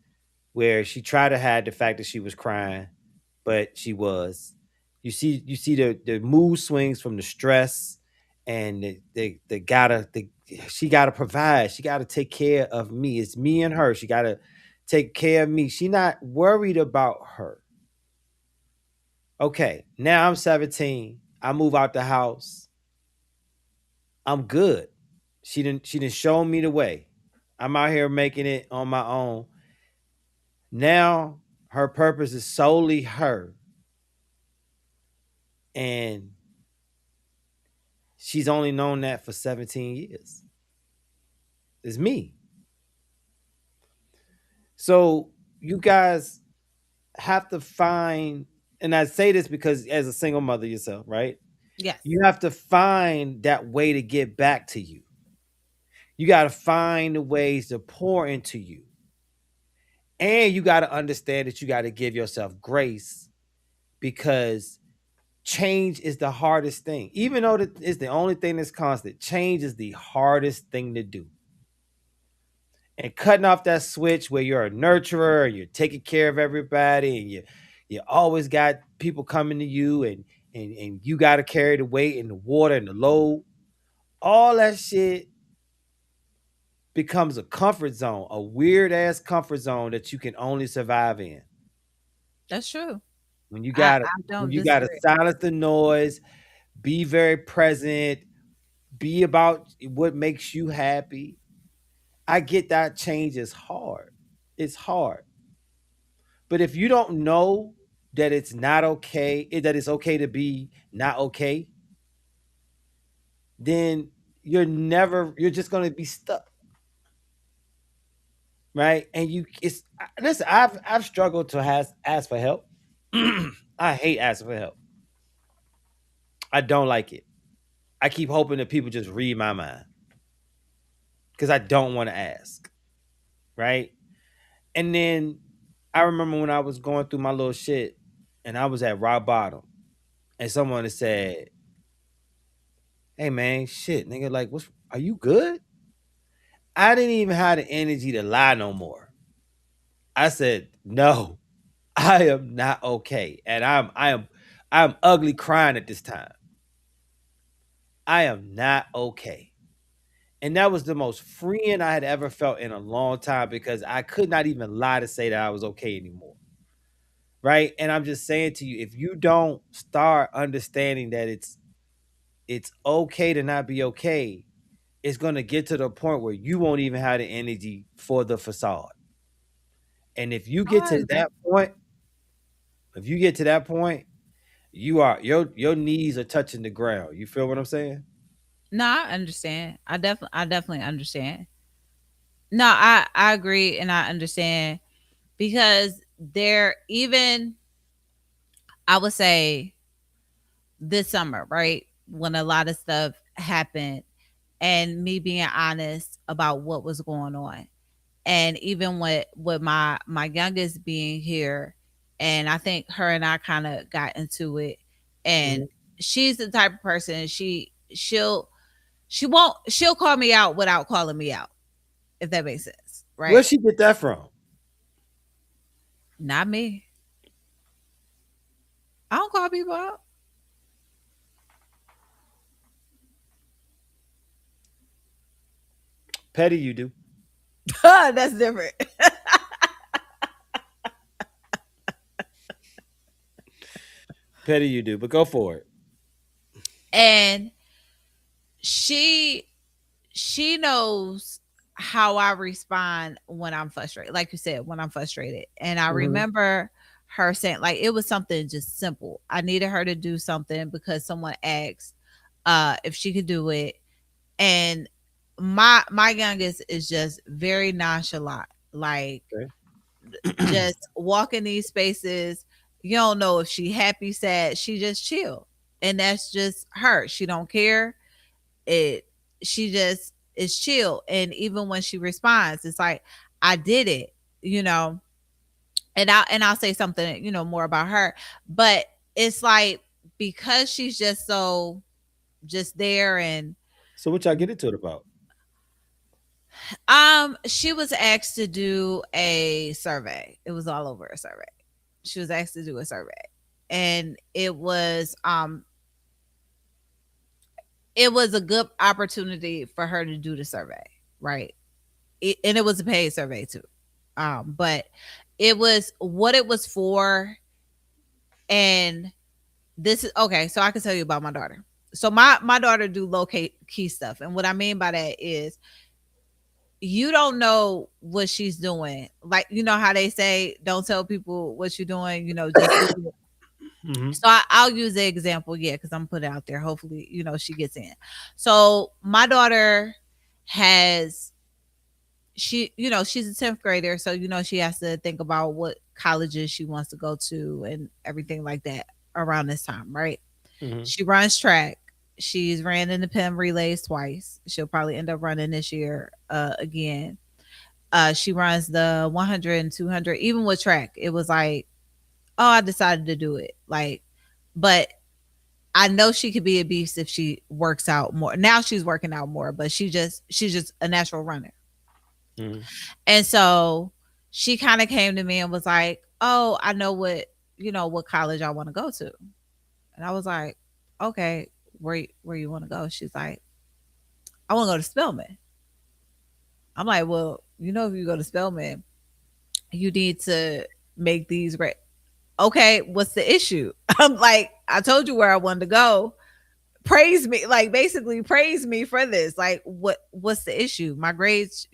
where she tried to hide the fact that she was crying, but she was. You see the mood swings from the stress and the gotta she gotta provide. She gotta take care of me. It's me and her. She gotta take care of me. She not worried about her. Okay, now I'm 17. I move out the house. I'm good. She didn't show me the way. I'm out here making it on my own. Now her purpose is solely her. And she's only known that for 17 years. It's me. So you guys have to find, and I say this because as a single mother yourself, right? Yes. You have to find that way to get back to you. You got to find the ways to pour into you. And you got to understand that you got to give yourself grace because change is the hardest thing. Even though it's the only thing that's constant, change is the hardest thing to do. And cutting off that switch where you're a nurturer, you're taking care of everybody, and you always got people coming to you, and you got to carry the weight and the water and the load. All that shit becomes a comfort zone, a weird ass comfort zone that you can only survive in. That's true. When you I gotta I when don't you gotta disagree. silence the noise, be very present, be about what makes you happy. I get that change is hard. It's hard. But if you don't know that it's not okay, that it's okay to be not okay, then you're just gonna be stuck, right? And you it's listen, I've struggled to ask for help. I hate asking for help. I don't like it. I keep hoping that people just read my mind because I don't want to ask, right? And then I remember when I was going through my little shit and I was at rock bottom, and someone had said, "Hey man, shit, nigga, like, what's are you good?" I didn't even have the energy to lie no more. I said, "No, I am not okay, and I'm ugly crying at this time. I am not okay." And that was the most freeing I had ever felt in a long time because I could not even lie to say that I was okay anymore. Right? And I'm just saying to you, if you don't start understanding that it's okay to not be okay, it's gonna get to the point where you won't even have the energy for the facade. And if you Oh, get I to agree. that point, if you get to that point, you are your knees are touching the ground. You feel what I'm saying? No, I understand. I definitely understand. No, I agree and I understand because there even I would say this summer, right? When a lot of stuff happened and me being honest about what was going on. And even with my youngest being here, and I think her and I kind of got into it, and Mhm. she's the type of person she'll call me out without calling me out, if that makes sense, Where'd right? she get that from? Not me. I don't call people out. Petty, you do. That's different. Petty, you do. But go for it. And she she knows how I respond when I'm frustrated. Like you said, when I'm frustrated. And I Mhm. remember her saying like it was something just simple. I needed her to do something because someone asked if she could do it. And my youngest is just very nonchalant. Like Okay. just walking these spaces, you don't know if she happy, sad, she just chill. And that's just her. She don't care it she just is chill, and even when she responds it's like I did it, you know. And I'll say something, more about her, but it's like because she's just so just there. And So what y'all get into it about? she was asked to do a survey. It was all over a survey. She was asked to do a survey, and it was a good opportunity for her to do the survey, right? And it was a paid survey too. But it was what it was for. And this is okay. So I can tell you about my daughter. So my daughter do locate key stuff, and what I mean by that is you don't know what she's doing. Like you know how they say, don't tell people what you're doing. Just do it. Mhm. So I'll use the example, yeah, because I'm putting it out there. Hopefully, she gets in. So my daughter has she's a 10th grader, so she has to think about what colleges she wants to go to and everything like that around this time, right? Mhm. She runs track. She's ran in the Penn relays twice. She'll probably end up running this year again. She runs the 100 and 200. Even with track, it was like, oh, I decided to do it. Like, but I know she could be a beast if she works out more. Now she's working out more, but she's just a natural runner. Mm-hmm. And so she kind of came to me and was like, "Oh, I know what college I want to go to." And I was like, "Okay, where you want to go?" She's like, "I want to go to Spelman." I'm like, "Well, if you go to Spelman, you need to make these right." Okay, what's the issue? I'm like, "I told you where I wanted to go. Praise me, like basically praise me for this. Like what's the issue? My grades,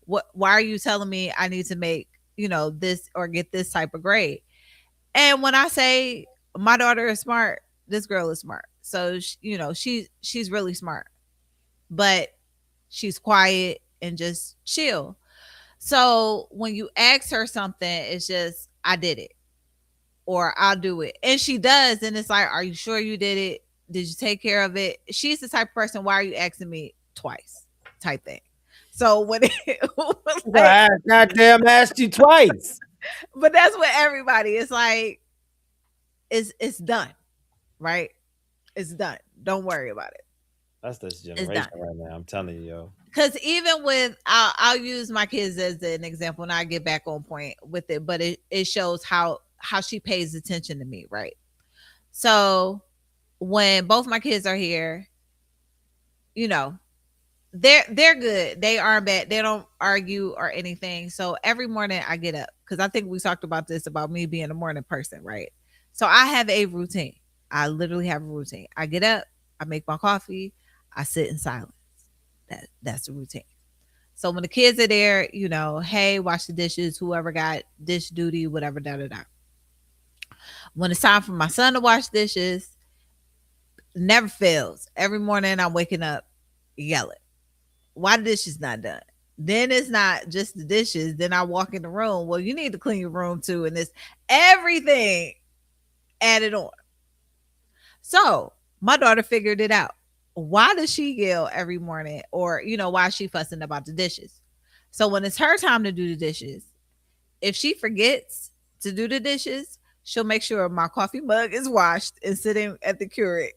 what why are you telling me I need to make, this or get this type of grade?" And when I say my daughter is smart, this girl is smart. So she's really smart, but she's quiet and just chill. So when you ask her something, it's just I did it or I'll do it. And she does. And it's like, are you sure you did it? Did you take care of it? She's the type of person, why are you asking me twice? Type thing. So when like, I goddamn asked you twice. but that's what everybody is like, it's done, right? It's done. Don't worry about it. That's this It's generation done. right now. I'm telling you, yo. Because even with I'll use my kids as an example and I get back on point with it, but it shows how she pays attention to me, right? So when both my kids are here, you know, they're good. They aren't bad. They don't argue or anything. So every morning I get up because I think we talked about this about me being a morning person, right? So I have a routine. I literally have a routine. I get up, I make my coffee, I sit in silence. That's the routine. So when the kids are there, hey, wash the dishes, whoever got dish duty, whatever, da da da. When it's time for my son to wash dishes, never fails. Every morning I'm waking up yelling, "Why the dishes not done?" Then it's not just the dishes. Then I walk in the room. Well, you need to clean your room too, and it's everything added on. So my daughter figured it out. Why does she yell every morning, or why is she fussing about the dishes? So when it's her time to do the dishes, if she forgets to do the dishes, she'll make sure my coffee mug is washed and sitting at the Keurig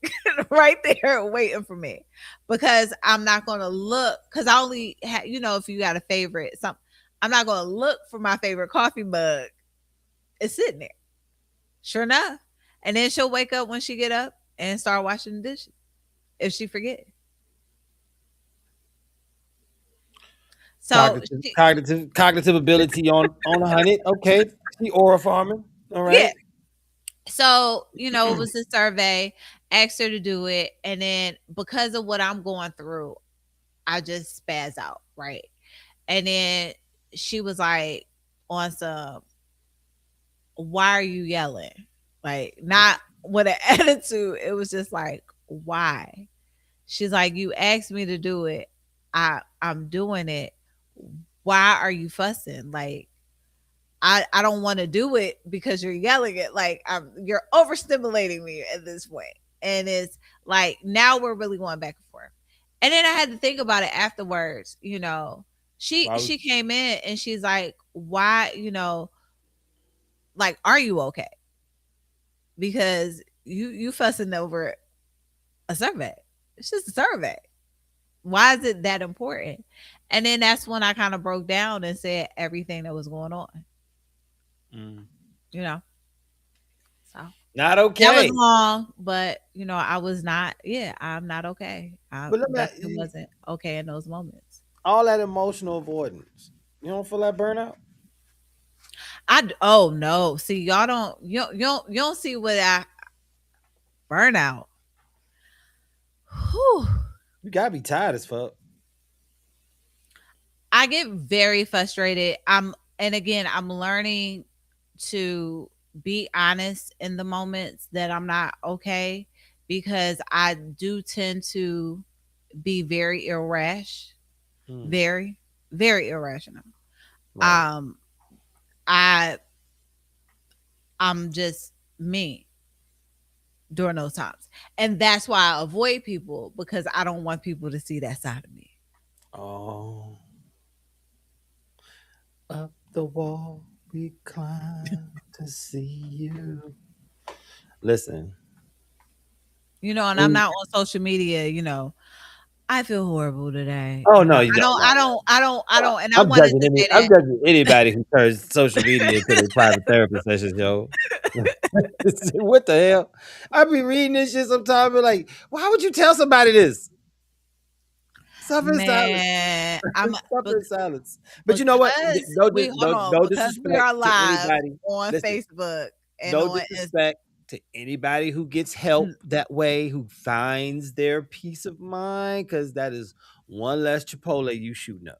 right there waiting for me. Because I'm not going to look, because I only, if you got a favorite, I'm not going to look for my favorite coffee mug. It's sitting there. Sure enough. And then she'll wake up when she get up and start washing the dishes if she forget. So Cognitive, cognitive ability on 100. Okay, she aura farming. All yeah. right. So, it was a survey, asked her to do it. And then because of what I'm going through, I just spaz out, right? And then she was like, on some, "Why are you yelling?" Like, not with an attitude. It was just like, "Why?" She's like, "You asked me to do it. I'm doing it. Why are you fussing? Like, I don't want to do it because you're yelling it. Like, you're overstimulating me at this point." And it's like now we're really going back and forth. And then I had to think about it afterwards. She Why she was came in and she's like, "Why, like, are you okay? Because you fussing over a survey. It's just a survey. Why is it that important?" And then that's when I kind of broke down and said everything that was going on. mm, You know, so not that was okay? long, but I was not. Yeah, I'm not okay. I But definitely wasn't okay in those moments. all that emotional avoidance. You don't feel that burnout? Oh no, see y'all don't see what I burnout. Whew. You gotta be tired as fuck. I get very frustrated. And again, I'm learning to be honest in the moments that I'm not okay because I do tend to be very irrational, Mm, very, very irrational. right. Um, I I'm just me during those times, and that's why I avoid people because I don't want people to see that side of me. Oh, up the wall we climb to see you. Listen, And I'm not on social media. I feel horrible today. Oh no, you I don't. don't, No, I don't, I don't, I don't, and I I'm wanted judging to any. say I'm that. judging anybody who turns social media into their private therapy sessions, yo. What the hell? I be reading this shit sometimes, be like, why would you tell somebody this? Suffer in silence. Man, I'm Suffer bec- in silence. But you know what? because No, we hold on, no because we disrespect are to live anybody. on Listen, Facebook and no on disrespect to anybody who gets Instagram. help that way, who finds their peace of mind, because that is one less Chipotle you shooting up.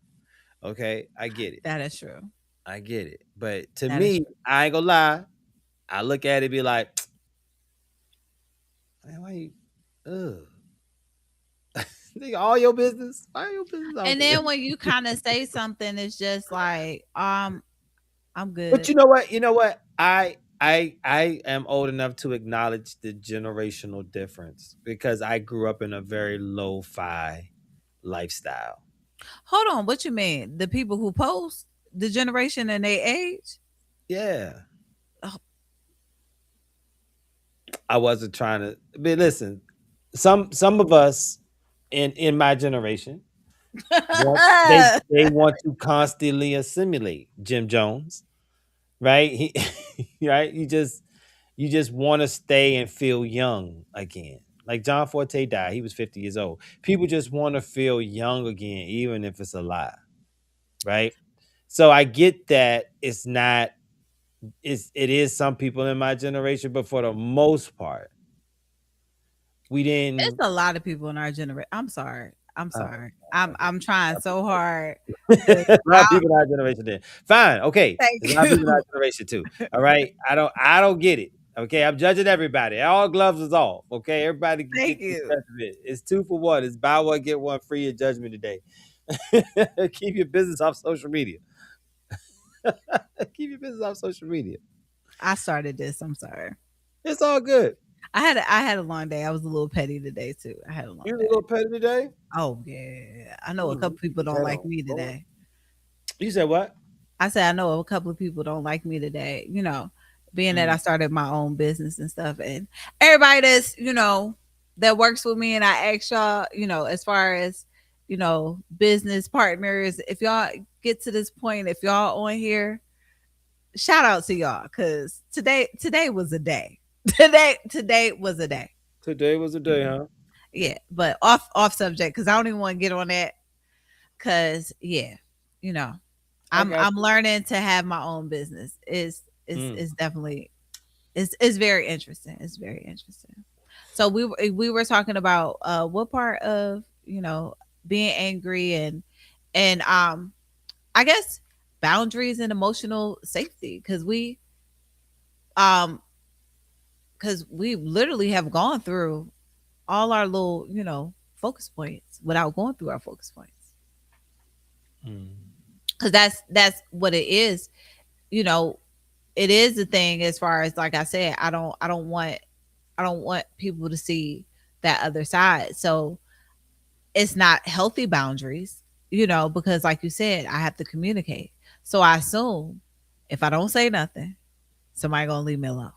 Okay, I get it. That is true. I get it. But to That is me, true. I ain't gonna lie. I look at it, be like, man, why you? Ugh. Nigga, all your business. Why your business out And there? then when you kind of say something, it's just like, I'm But good. you know what? You know what? I am old enough to acknowledge the generational difference because I grew up in a very lo-fi lifestyle. Hold on, what you mean? The people who post, the generation and their age? Yeah. Oh, I wasn't trying to but listen, some of us in my generation they want to constantly assimilate Jim Jones, right? Right? You just want to stay and feel young again. Like John Forte died, he was 50 years old. People just want to feel young again, even if it's a lie, right? So I get that it is some people in my generation, but for the most part, we it's didn't. a lot of people in our generation. I'm sorry. I'm Uh, sorry. I'm trying so hard to. a lot of I people in our generation did. Fine, okay. thank There's a lot of people in our you. generation too. All right. I don't get it. Okay. I'm judging everybody. All gloves is off. Okay. Everybody can Thank get the you. best of it. It's 2 for 1. It's buy one, get one free in judgment today. Keep your business off social media. Keep your business off social media. I started this. I'm sorry. It's all good. I had a long day. I was a little petty today too. I had a long You was a day. little petty today? Oh yeah. I know a Mm, couple people don't head like on, me Lord. today. You said what? I said I know a couple of people don't like me today. Being that Mm, I started my own business and stuff, and everybody that works with me, and I ask y'all, as far as business partners, if y'all get to this point, if y'all on here, shout out to y'all because today was a day. Today was a day. today was a day, huh? Yeah, but off subject because I don't even want to get on that because yeah, you know, I I'm got I'm you. learning to have my own business. Is Mm. is definitely it's very interesting. It's very interesting. So we were talking about what part of being angry and I guess boundaries and emotional safety um because we literally have gone through all our little focus points without going through our focus points Mm. because that's what it is. you know it is a thing as far as like I said, I don't want people to see that other side. So it's not healthy boundaries, because like you said, I have to communicate. So I assume if I don't say nothing, somebody gonna leave me alone.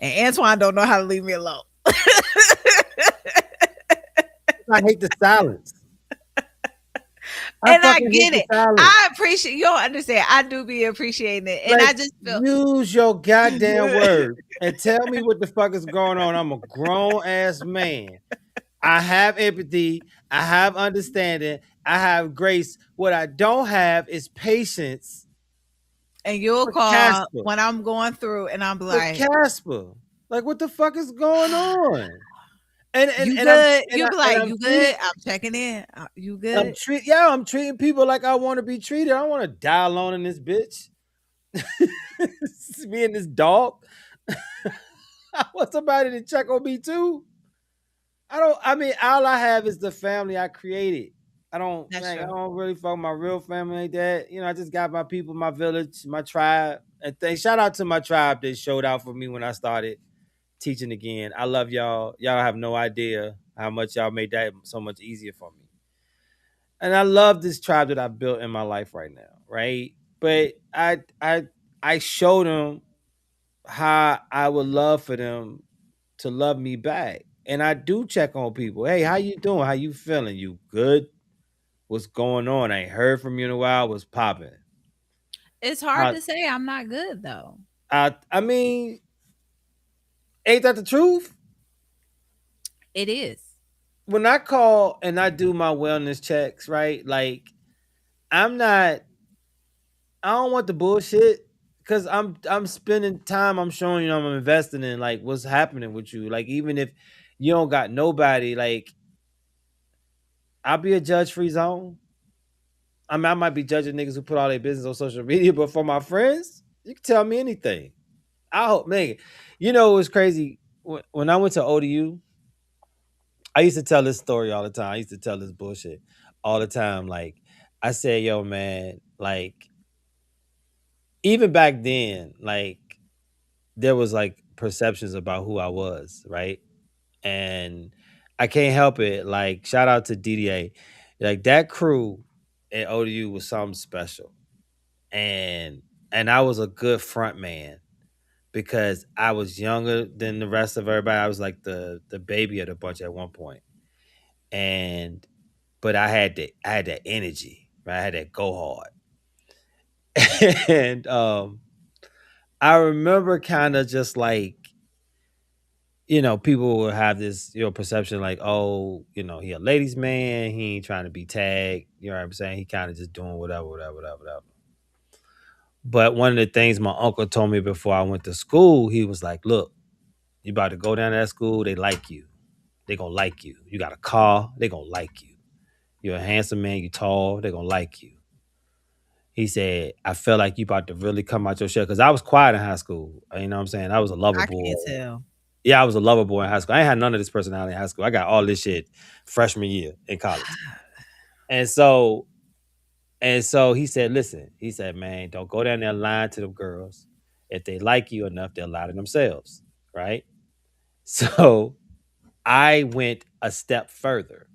And Antoine don't know how to leave me alone. I hate the silence. I And I fucking hate get the it. silence. I appreciate you don't understand. I do be appreciating it. And I Like, just feel use your goddamn words and tell me what the fuck is going on. I'm a grown ass man. I have empathy. I have understanding. I have grace. What I don't have is patience and you'll for call Casper. when I'm going through and I'm For like, Casper. Like, what the fuck is going on? And and you and I'm good? and, You'll I, be and like, I'm you treating good? I'm checking in. You I'm good? treat yeah, I'm treating people like I want to be treated. I don't want to die alone in this bitch. Me and this dog. I want somebody to check on me too. I mean, all I have is the family I created. That's I true. don't really fuck my real family like that. I just got my people, my village, my tribe. And shout out to my tribe that showed out for me when I started teaching again. I love y'all. Y'all have no idea how much y'all made that so much easier for me. And I love this tribe that I built in my life right now, right? But I showed them how I would love for them to love me back. And I do check on people. Hey, how you doing? How you feeling? You good? What's going on? I ain't heard from you in a while. What's popping? It's hard I, to say I'm not good though. I mean, ain't that the truth? It is. When I call and I do my wellness checks, right? Like, I'm not. I don't want the bullshit because I'm spending time. I'm showing you I'm investing in like what's happening with you. Like, even if you don't got nobody, like I'll be a judge free zone. I mean, I might be judging niggas who put all their business on social media, but for my friends, you can tell me anything. I hope, man. You know, it was crazy when I went to ODU. I used to tell this story all the time. I used to tell this bullshit all the time. Like, I said, yo, man, like, even back then, like, there was like perceptions about who I was, right? And I can't help it. Like, shout out to DDA. Like, that crew at ODU was something special. And I was a good front man because I was younger than the rest of everybody. I was like the baby of the bunch at one point. And but I had that energy, right? I had that go hard. And I remember kind of just like, people will have this, perception like, oh, he a ladies man, he ain't trying to be tagged, you know what I'm saying? He kind of just doing whatever, whatever, whatever, whatever. But one of the things my uncle told me before I went to school, he was like, look, you about to go down to that school, they like you. They gonna like you. You got a car, they gonna like you. You're a handsome man, you tall, they gonna like you. He said, I felt like you about to really come out your shell. Cause I was quiet in high school. You know what I'm saying? I was a lover I boy. can't tell. Yeah, I was a lover boy in high school. I ain't had none of this personality in high school. I got all this shit freshman year in college. And so he said, listen, he said, man, don't go down there lying to them girls. If they like you enough, they'll lie to themselves. Right. So I went a step further.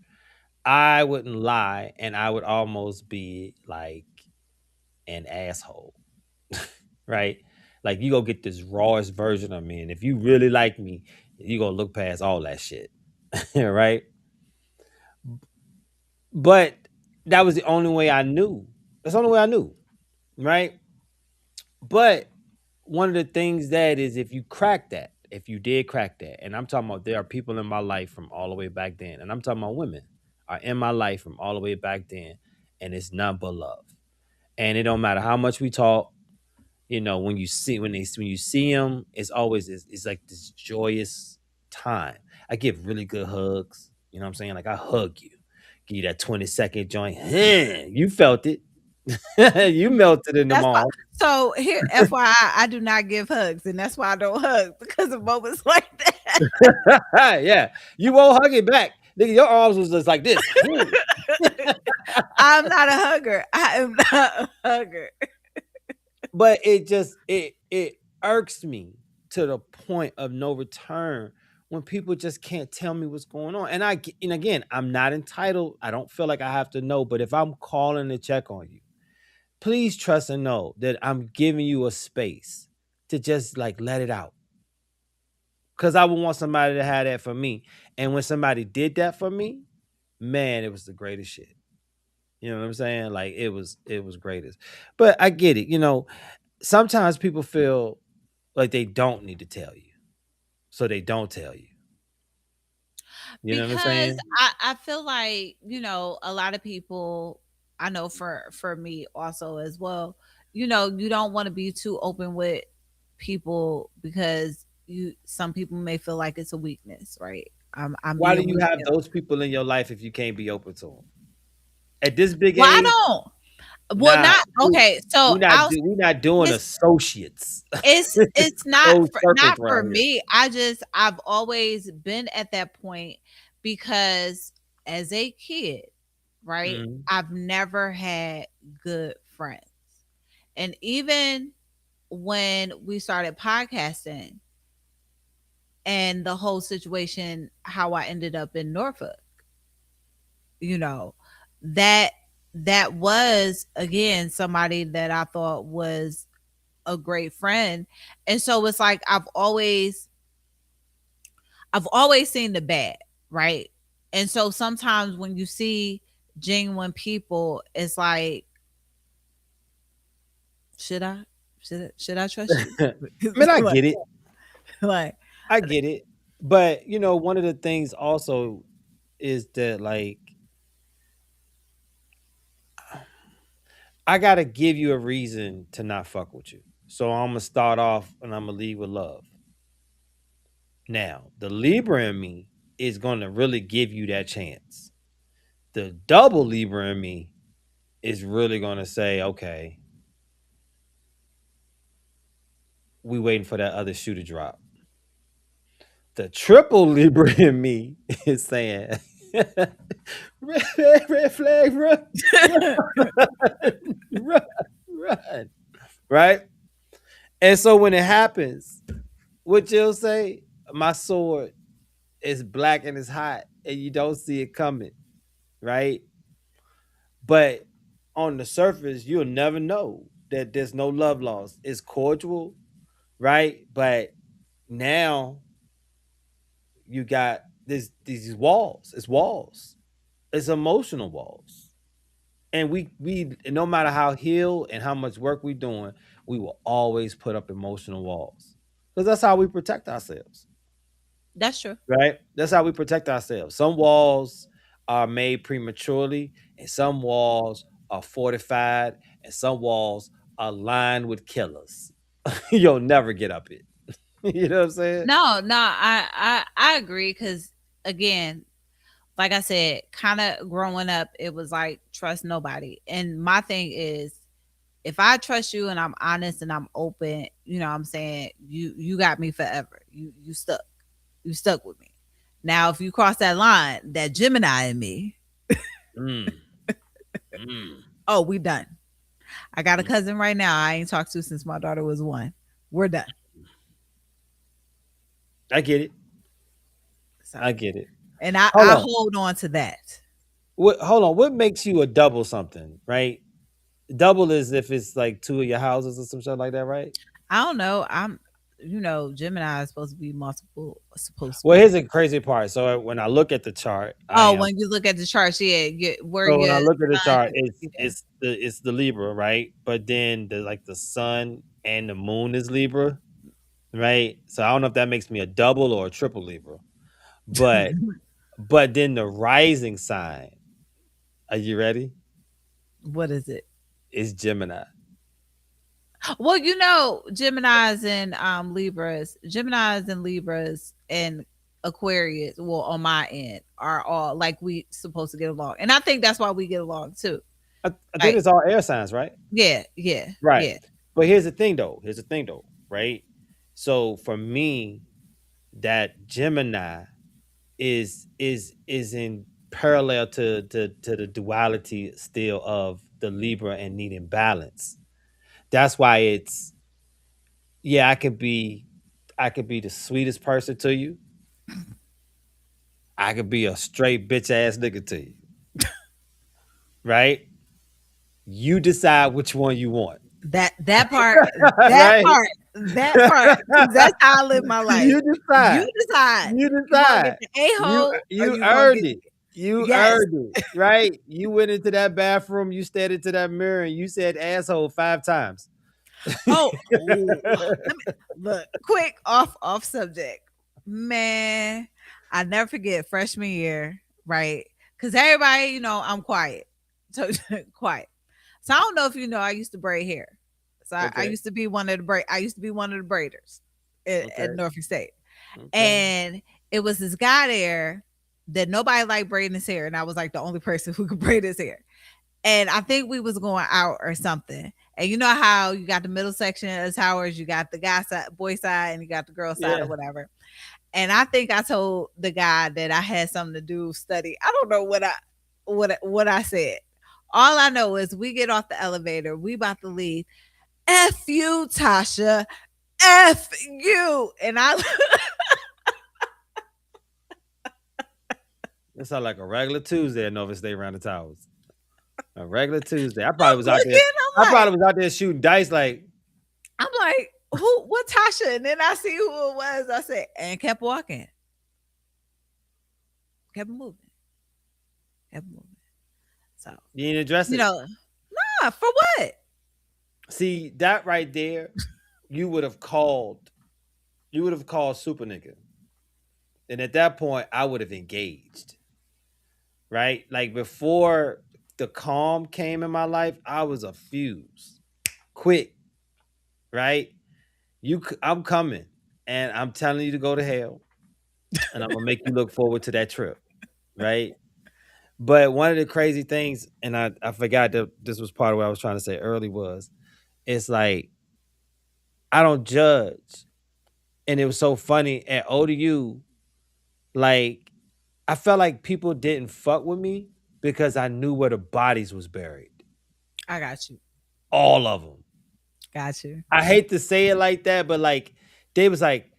I wouldn't lie and I would almost be like an asshole. Right? Like you go get this rawest version of me. And if you really like me, you gonna look past all that shit. Right? But that was the only way I knew. That's the only way I knew. Right? But one of the things that is if you crack that, if you did crack that, and I'm talking about there are people in my life from all the way back then, and I'm talking about women are in my life from all the way back then, and it's none but love. And it don't matter how much we talk, when you see when you see them, it's always it's like this joyous time. I give really good hugs. You know what I'm saying? Like I hug you, give you that 20-second joint. You felt it. You melted in them That's why. arms. So here, FYI, I do not give hugs, and that's why I don't hug because of moments like that. Yeah, you won't hug it back, nigga. Your arms was just like this. I'm not a hugger. I am not a hugger. But it irks me to the point of no return when people just can't tell me what's going on. And again, I'm not entitled. I don't feel like I have to know. But if I'm calling to check on you, please trust and know that I'm giving you a space to just like let it out. Cause I would want somebody to have that for me. And when somebody did that for me, man, it was the greatest shit. You know what I'm saying? Like it was greatest. But I get it. Sometimes people feel like they don't need to tell you. So they don't tell you. You know what I'm Because saying? I feel like, a lot of people, I know for me also as well, you don't want to be too open with people because some people may feel like it's a weakness, right? I'm Why do being you real. have those people in your life if you can't be open to them? At this big Well, I age, don't. Well, nah, not okay. So we not doing it's associates. it's not Closed circles not for around here. me. I've always been at that point because as a kid, right? Mhm. I've never had good friends. And even when we started podcasting and the whole situation, how I ended up in Norfolk, you know, that that was again somebody that I thought was a great friend. And so it's like I've always seen the bad, right? And so sometimes when you see genuine people, it's like, should I, should I trust you? I mean, I like, get it. like, I get it. But one of the things also is that like I gotta give you a reason to not fuck with you. So I'm gonna start off and I'm gonna lead with love. Now, the Libra in me is gonna really give you that chance. The double Libra in me is really gonna say, okay, we waiting for that other shoe to drop. The triple Libra in me is saying, red flag, run, run, run, right? And so when it happens, what you'll say, my sword is black and it's hot, and you don't see it coming, right? But on the surface, you'll never know that there's no love lost. It's cordial, right? But now you got these walls. It's walls. It's emotional walls. And we no matter how healed and how much work we're doing, we will always put up emotional walls. Because that's how we protect ourselves. that's true. Right? That's how we protect ourselves. Some walls are made prematurely, and some walls are fortified, and some walls are lined with killers. You'll never get up it. You know what I'm saying? No, no, I agree because again, like I said, kind of growing up, it was like trust nobody. And my thing is, if I trust you and I'm honest and I'm open, you know what I'm saying, you got me forever. You stuck. You stuck with me. Now if you cross that line, that Gemini in me, Mm, mm, oh, we done. I got a mm. cousin right now I ain't talked to since my daughter was 1. We're done. I get it. So I get it. and I, Hold I on. hold on to that. Hold on. What makes you a double something, right? Double is if it's like two of your houses or some shit like that, right? I don't know. Gemini is supposed to be multiple, supposed to Well, be. here's the crazy part. So when I look at the chart, I Oh, am. when you look at the charts, yeah, where So when your I look at the sun chart, is. it's Yeah. it's the it's the Libra, right? But then the sun and the moon is Libra, right? So I don't know if that makes me a double or a triple Libra. But but then the rising sign, are you ready? What is it? Is Gemini. Well, Geminis and Libras and Aquarius, well, on my end, are all like we supposed to get along. And I think that's why we get along too. I think Like, it's all air signs, right? yeah, yeah, Right. yeah. But here's the thing though. Here's the thing though, right? So for me, that Gemini is in parallel to the duality still of the Libra and needing balance. That's why it's yeah, I could be the sweetest person to you. I could be a straight bitch ass nigga to you. Right? You decide which one you want. That part, that Right? part, that part, because that's how I live my life. You You decide. decide. You You gonna get decide. the a hole or You you gonna earned get it. You yes. earned it. Right? You went into that bathroom, you stared into that mirror, and you said asshole 5 times. Oh, ooh. Let me look quick off subject. Man, I never forget freshman year, right? Because everybody, I'm quiet. So quiet. So I don't know if you know, I used to braid hair. So I Okay. used to be one of the I used to be one of the braiders at Okay. Norfolk State. Okay. And it was this guy there that nobody liked braiding his hair. And I was like the only person who could braid his hair. And I think we was going out or something. And you know how you got the middle section of the towers, you got the guy side, boy side, and you got the girl side or Yeah. whatever. And I think I told the guy that I had something to do, study. I don't know what I said. All I know is we get off the elevator, we about to leave. F you, Tasha. F you. And I It sounded like a regular Tuesday at Nova State around the towers. A regular Tuesday. I I'm probably was out looking, there. I I'm like, probably was out there shooting dice like, I'm like, who what Tasha? And then I see who it was. I said, and kept walking. kept it moving, kept it moving. So You didn't address you it. know, for what? See that right there, you would have called. You would have called Super Nigga, and at that point, I would have engaged. Right, like before the calm came in my life, I was a fuse, quick. Right, I'm coming, and I'm telling you to go to hell, and I'm gonna make you look forward to that trip. Right. But one of the crazy things, and I forgot that this was part of what I was trying to say early was, it's like I don't judge. And it was so funny at ODU, like I felt like people didn't fuck with me because I knew where the bodies was buried. I got you. All of them. Got you. I hate to say it like that, but like they was like,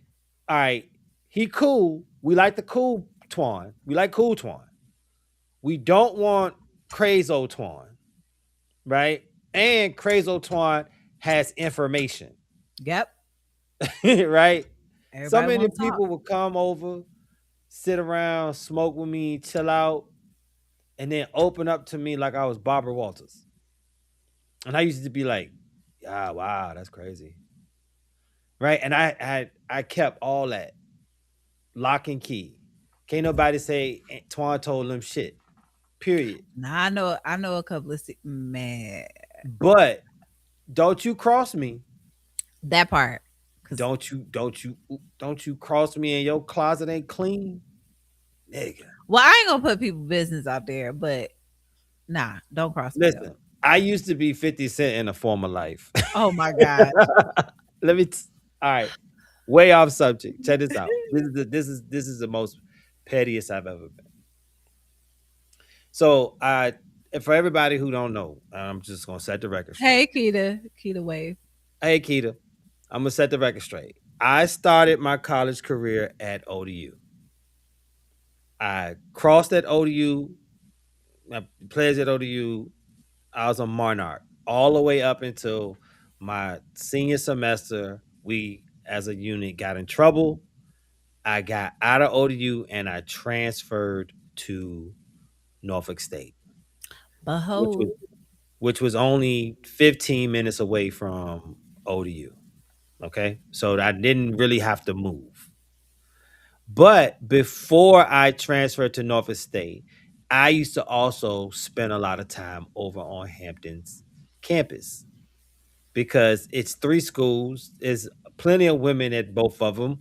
all right, he cool. We like the cool Twan. We like cool Twan. We don't want Crazo Twan, right? And Crazo Twan has information, Yep. right? So Everybody many want to talk. people would come over, sit around, smoke with me, chill out, and then open up to me like I was Barbara Walters. And I used to be like, "Ah, wow, that's crazy." Right? And I kept all that lock and key. Can't nobody say Twan told them shit. Period. Now I know a couple of man But don't you cross me. that part. Cause Don't you cross me and your closet ain't clean, nigga. well, I ain't gonna put people business out there, but nah, don't cross me though. Listen, I used to be 50 Cent in a former life. Oh my god. Let me. All right, way off subject. Check this out. This is the most pettiest I've ever been. So I, and for everybody who don't know, I'm just gonna set the record straight. Hey, Keita Wave. Hey, Keita, I'm gonna set the record straight. I started my college career at ODU. I crossed at ODU. I played at ODU. I was a Monarch all the way up until my senior semester. We, as a unit, got in trouble. I got out of ODU and I transferred to Norfolk State, which was Behold. which was only 15 minutes away from ODU. Okay, so I didn't really have to move. But before I transferred to Norfolk State, I used to also spend a lot of time over on Hampton's campus because it's three schools. There's plenty of women at both of them.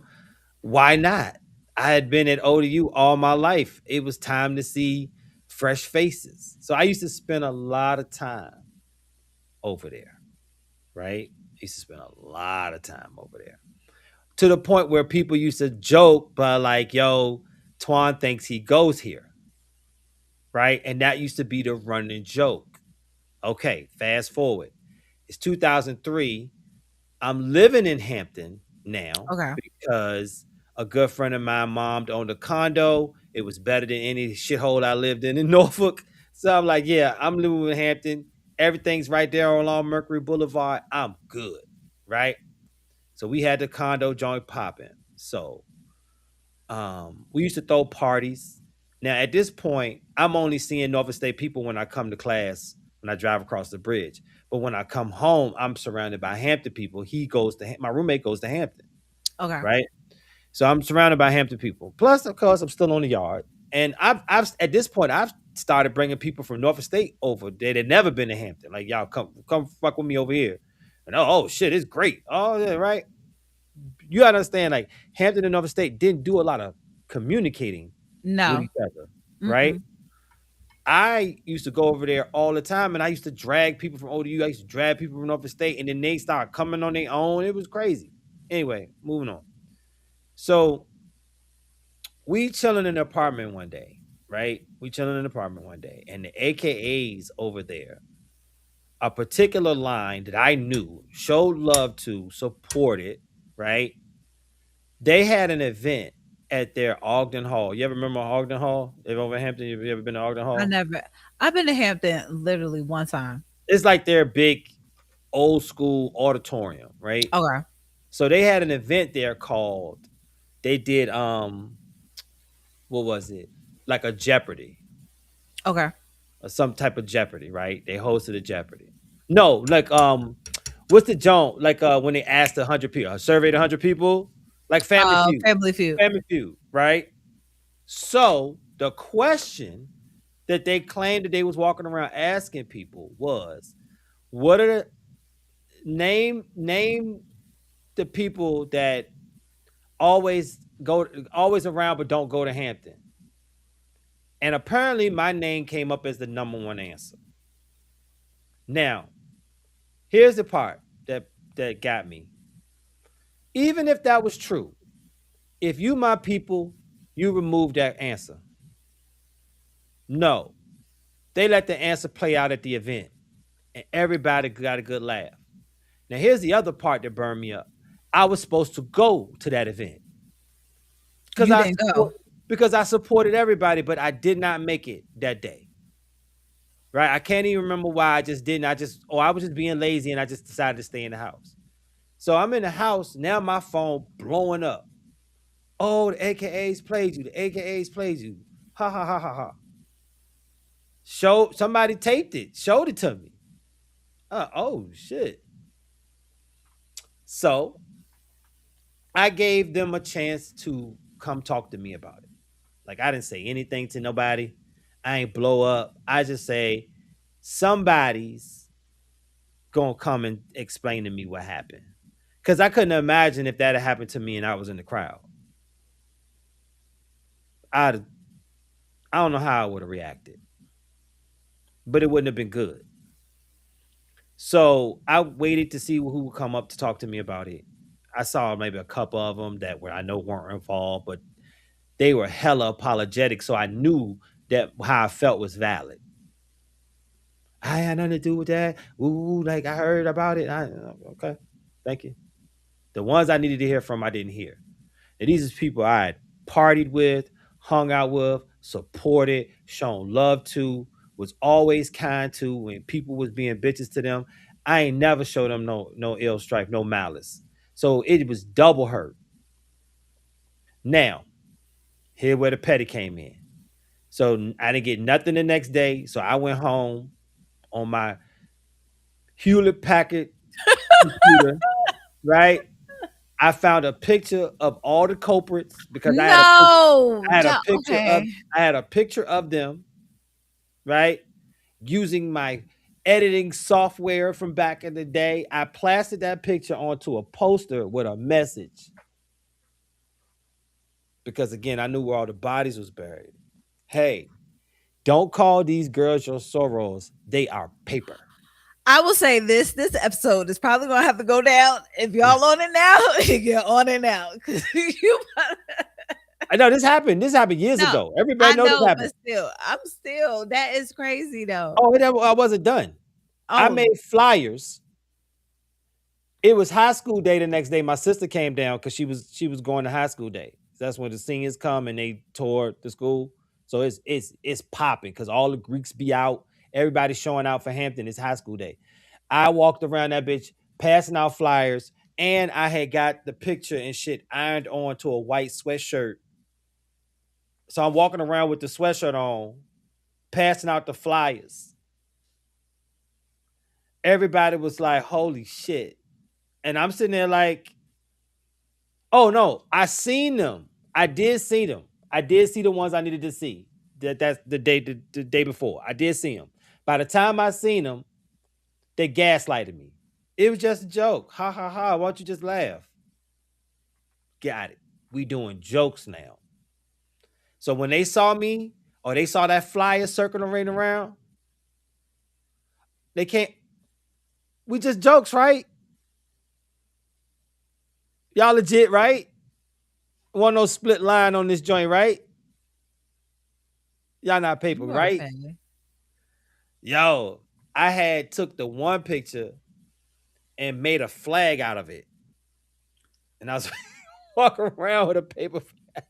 Why not? I had been at ODU all my life. It was time to see fresh faces. So I used to spend a lot of time over there, right? I used to spend a lot of time over there to the point where people used to joke, but like, yo, Twan thinks he goes here, right? And that used to be the running joke. Okay, fast forward. It's 2003. I'm living in Hampton now Okay. because a good friend of mine, mom, owned a condo. It was better than any shithole I lived in Norfolk. So I'm like, yeah, I'm living in Hampton. Everything's right there along Mercury Boulevard. I'm good, right? So we had the condo joint popping. So we used to throw parties. Now at this point, I'm only seeing Norfolk State people when I come to class, when I drive across the bridge. But when I come home, I'm surrounded by Hampton people. My roommate goes to Hampton, Okay. right? So I'm surrounded by Hampton people. Plus, of course, I'm still on the yard. And I've at this point, I've started bringing people from Norfolk State over. They had never been to Hampton. Like, y'all come fuck with me over here. And oh shit, it's great. Oh yeah, right. You gotta understand, like Hampton and Norfolk State didn't do a lot of communicating with No. each other, right? Mm-mm. I used to go over there all the time, and I used to drag people from ODU. I used to drag people from Norfolk State, and then they started coming on their own. It was crazy. Anyway, moving on. So we chilling in the apartment one day, right? We chilling in the apartment one day, and the AKAs over there, a particular line that I knew, showed love to, supported, right? They had an event at their Ogden Hall. You ever remember Ogden Hall? If over in Hampton, you ever been to Ogden I Hall? never. I've been to Hampton literally one time. It's like their big old school auditorium, right? Okay. So they had an event there called they did what was it? like a Jeopardy Okay. or some type of Jeopardy, right? They hosted a Jeopardy. No, like what's the joint like when they asked 100 people, surveyed 100 people, like Family Feud, Family Feud. Family Feud, right? So the question that they claimed that they was walking around asking people was, what are the name the people that always always around but don't go to Hampton. And apparently my name came up as the number one answer. Now, here's the part that got me. Even if that was true, if you my people, you remove that answer. No. They let the answer play out at the event. And everybody got a good laugh. Now here's the other part that burned me up. I was supposed to go to that event. Because You I didn't go. because I supported everybody, but I did not make it that day. Right? I can't even remember why I just didn't. I was just being lazy and I just decided to stay in the house. So I'm in the house, now my phone blowing up. Oh, the AKAs played you. The AKAs played you. Ha ha ha ha ha. Somebody taped it, showed it to me. Oh shit. So I gave them a chance to come talk to me about it. Like I didn't say anything to nobody. I ain't blow up. I just say somebody's gonna come and explain to me what happened. Cause I couldn't imagine if that had happened to me and I was in the crowd. I'd I don't know how I would have reacted, but it wouldn't have been good. So I waited to see who would come up to talk to me about it. I saw maybe a couple of them that were I know weren't involved, but they were hella apologetic, so I knew that how I felt was valid. I had nothing to do with that. Ooh, like I heard about it. Okay, thank you. The ones I needed to hear from, I didn't hear. And these is people I had partied with, hung out with, supported, shown love to, was always kind to when people was being bitches to them. I ain't never showed them no ill strife, no malice. So it was double hurt. Now, here where the petty came in. So I didn't get nothing the next day. So I went home on my Hewlett Packard computer, right? I found a picture of all the culprits because No. I had a No. picture of Okay. I had a picture of them, right? Using my editing software from back in the day. I plastered that picture onto a poster with a message. Because again, I knew where all the bodies was buried. Hey, don't call these girls your sorrows. They are paper. I will say this episode is probably gonna have to go down. If y'all on it now, you're on it now. Cause you I know this happened. This happened years no, ago. Everybody I know this know, happened. but still, I'm still that is crazy though. Oh, I wasn't done. I Oh, made flyers. It was high school day the next day. My sister came down because she was going to high school day. That's when the seniors come and they tour the school. So it's popping because all the Greeks be out. Everybody's showing out for Hampton. It's high school day. I walked around that bitch passing out flyers, and I had got the picture and shit ironed on to a white sweatshirt. So I'm walking around with the sweatshirt on, passing out the flyers. Everybody was like, "Holy shit!" And I'm sitting there like, oh no, I seen them. I did see them. I did see the ones I needed to see. That's the day before. I did see them. By the time I seen them, they gaslighted me. It was just a joke. Ha ha ha. Why don't you just laugh? Got it. We doing jokes now. So when they saw me or they saw that flyer circling around, they can't. We just jokes, right? Y'all legit, right? Want no split line on this joint, right? Y'all not paper, you are right? family. Yo, I had took the one picture and made a flag out of it. And I was walking around with a paper flag.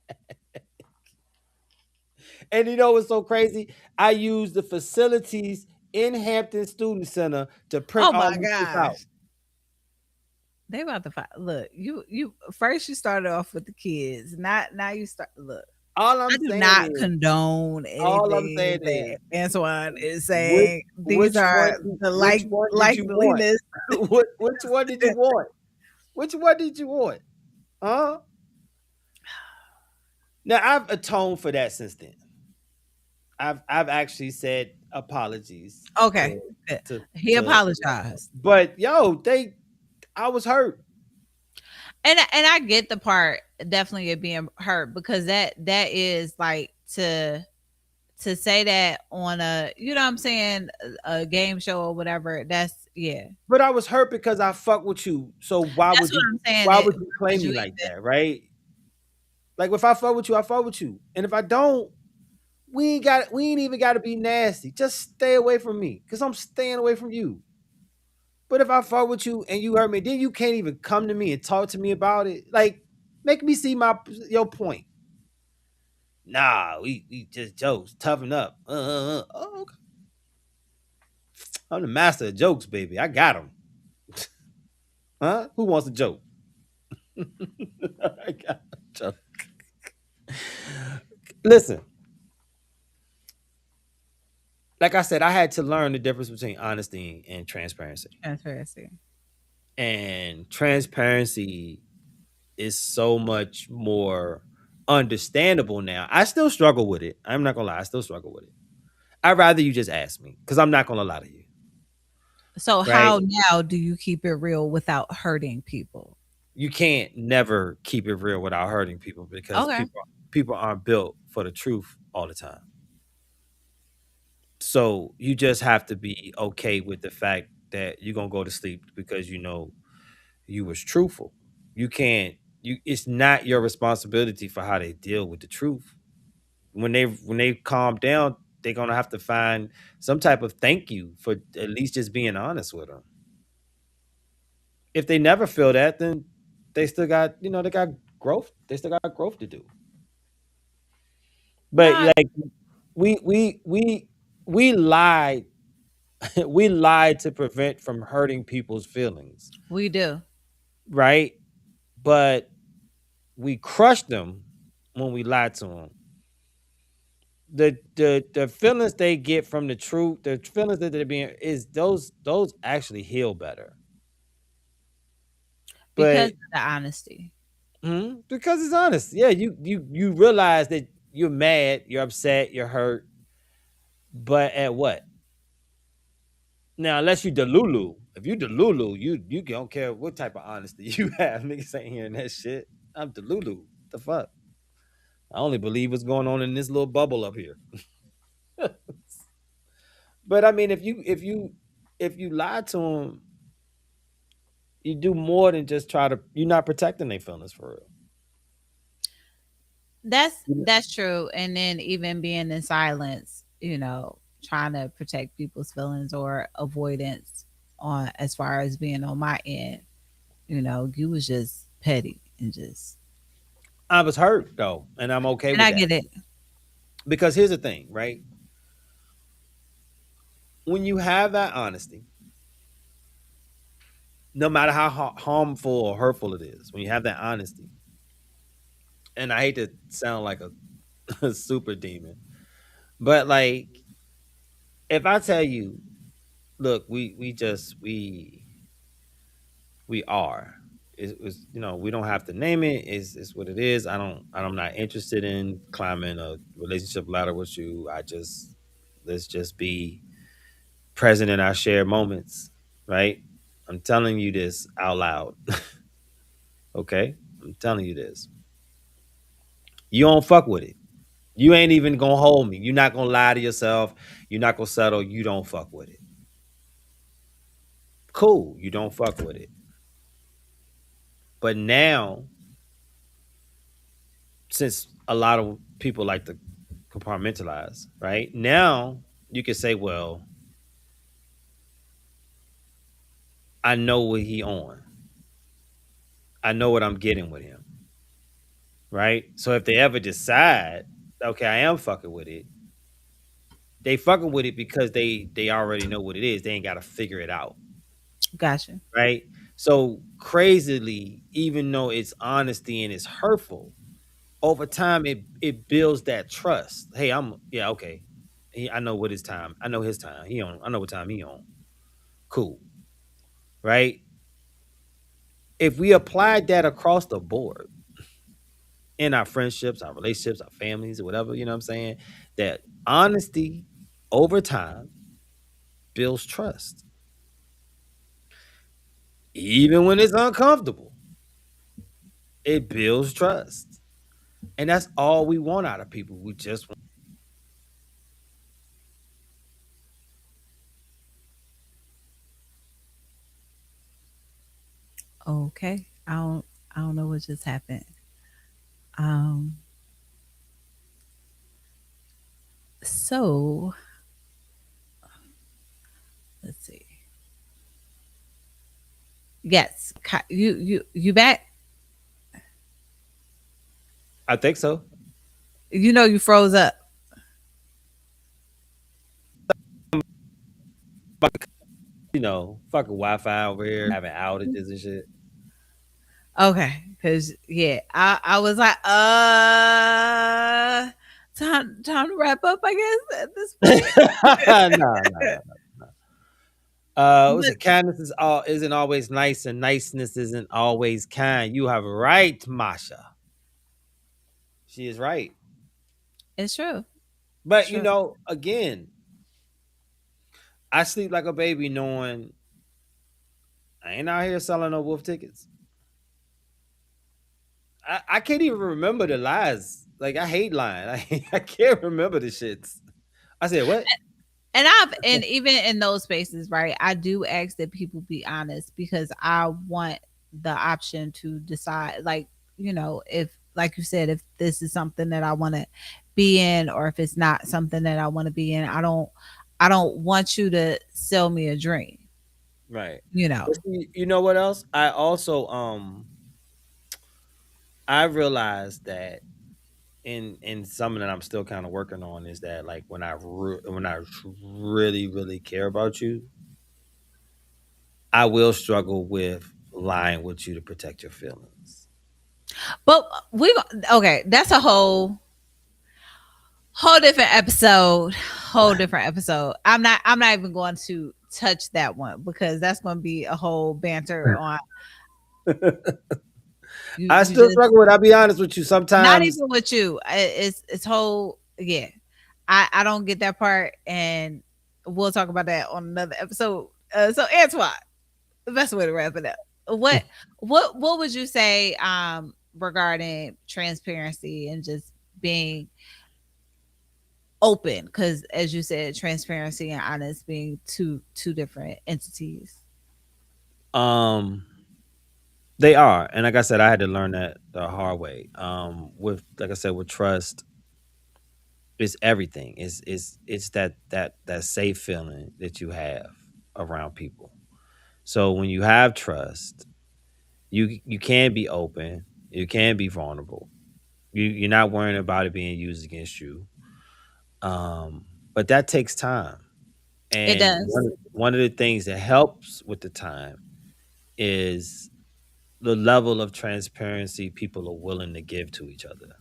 And you know what's so crazy? I used the facilities in Hampton Student Center to print Oh all my this shit out. gosh. They about to fight. Look, you first you started off with the kids. Now you start look. All I I'm do saying not is, condone all I'm anything saying that is, Antoine is which saying. These which are one the which one did you want? likeliness. Which one did you want? Which one did you want? Huh? Now I've atoned for that since then. I've actually said apologies Okay, to good. to He to apologized. but yo, they I was hurt. And I get the part definitely of being hurt because that is like to say that on a, you know what I'm saying, a game show or whatever. That's, yeah. But I was hurt because I fuck with you. So That's what I'm saying. why It would you why play would you me even like that, right? Like if I fuck with you, I fuck with you. And if I don't, we ain't even gotta be nasty. Just stay away from me. Cause I'm staying away from you. But if I fuck with you and you hurt me, then you can't even come to me and talk to me about it. Like, make me see your point. Nah, we just jokes, toughen up. Oh, okay. I'm the master of jokes, baby. I got them. Huh? Who wants a joke? I got a joke. Listen, like I said, I had to learn the difference between honesty and transparency. transparency. And transparency is so much more understandable now. I still struggle with it. I'm not gonna lie, I still struggle with it. I'd rather you just ask me because I'm not gonna lie to you, So right? how now do you keep it real without hurting people? You can't never keep it real without hurting people because Okay. people aren't built for the truth all the time. So you just have to be okay with the fact that you're gonna go to sleep because you know you was truthful. You can't you it's not your responsibility for how they deal with the truth. When they calm down, they're gonna have to find some type of thank you for at least just being honest with them. If they never feel that, then they still got they got growth. They still got growth to do. But No, like we lied we lied to prevent from hurting people's feelings, we do. right? But we crushed them when we lied to them. The feelings they get from the truth, the feelings that they're being is those actually heal better. Because But of the honesty. because it's honest, yeah, you realize that you're mad, you're upset, you're hurt, but at what? Now, unless you Delulu, if you Delulu, you don't care what type of honesty you have. Niggas ain't hearing that shit. I'm Delulu. The fuck? I only believe what's going on in this little bubble up here. But I mean, if you lie to them, you do more than just try to. You're not protecting their feelings for real. That's true. And then even being in silence, trying to protect people's feelings or avoidance on as far as being on my end, you was just petty and just, I was hurt though, and I'm okay and with I that get it. because here's the thing, right? When you have that honesty, no matter how harmful or hurtful it is, when you have that honesty, and I hate to sound like a super demon, but like if I tell you, look, we are. It was we don't have to name it. It's what it is. I'm not interested in climbing a relationship ladder with you. Let's just be present in our shared moments, right? I'm telling you this out loud. Okay? I'm telling you this. You don't fuck with it. You ain't even gonna hold me. You're not gonna lie to yourself. You're not gonna settle. You don't fuck with it. Cool. You don't fuck with it. But now, since a lot of people like to compartmentalize, right? Now you can say, well, I know what he on. I know what I'm getting with him, right? So if they ever decide, okay, I am fucking with it, they fucking with it because they already know what it is. They ain't got to figure it out, Gotcha. right? So crazily, even though it's honesty and it's hurtful, over time it builds that trust. Hey, I'm yeah, okay. I know what his time. I know his time. He on. I know what time he on. Cool, right? If we applied that across the board in our friendships, our relationships, our families, or whatever, you know what I'm saying? That honesty over time builds trust, even when it's uncomfortable. It builds trust, and that's all we want out of people. We just want. Okay. I don't know what just happened. Um so let's see. Yes. You back? I think so. You know you froze up. Fucking Wi-Fi over here having outages and shit. Okay. Cause yeah, I was like, time to wrap up, I guess, at this point. No, no, no. Was But it kindness is all isn't always nice, and niceness isn't always kind. You have right, Masha. She is right. it's true. It's But true. again, I sleep like a baby knowing I ain't out here selling no wolf tickets. I can't even remember the lies. Like I hate lying. I can't remember the shits. I said what? And even in those spaces, right? I do ask that people be honest because I want the option to decide, like, if, like you said, if this is something that I want to be in, or if it's not something that I want to be in. I don't want you to sell me a dream, Right. you know. But see, you know what else? I also I realized that in something that I'm still kind of working on is that like when I really really care about you, I will struggle with lying with you to protect your feelings. But okay, that's a whole different episode. Whole different episode. I'm not even going to touch that one because that's going to be a whole banter on I you still just struggle with. I'll be honest with you. not Sometimes even with you. It's whole, yeah. I don't get that part, and we'll talk about that on another episode. So Antoine, the best way to wrap it up. What would you say regarding transparency and just being open? Because as you said, transparency and honest being two different entities. um they are, and like I said, I had to learn that the hard way. With like I said, with trust, it's everything. It's that safe feeling that you have around people. So when you have trust, you can be open, you can be vulnerable. You're not worrying about it being used against you. But that takes time. It And does. one of the things that helps with the time is the level of transparency people are willing to give to each other.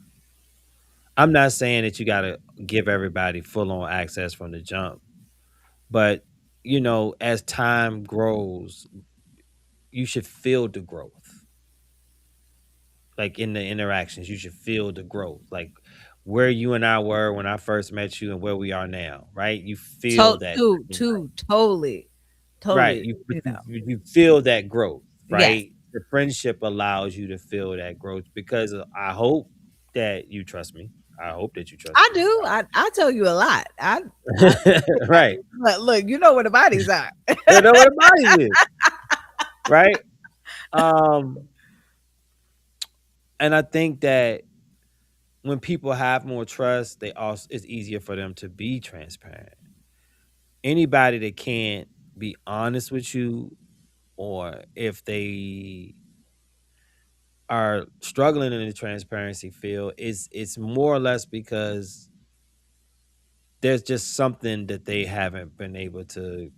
I'm not saying that you got to give everybody full on access from the jump, but as time grows, you should feel the growth. Like in the interactions, you should feel the growth. Like where you and I were when I first met you and where we are now, right? You feel that, Totally, right? totally. You feel that growth, Yes, right? The friendship allows you to feel that growth because I hope that you trust me. I hope that you trust I me. do. I tell you a lot. I Right. look. You know where the bodies are. You know what a body is, right? Um, and I think that when people have more trust, they also it's easier for them to be transparent. Anybody that can't be honest with you, or if they are struggling in the transparency field, it's more or less because there's just something that they haven't been able to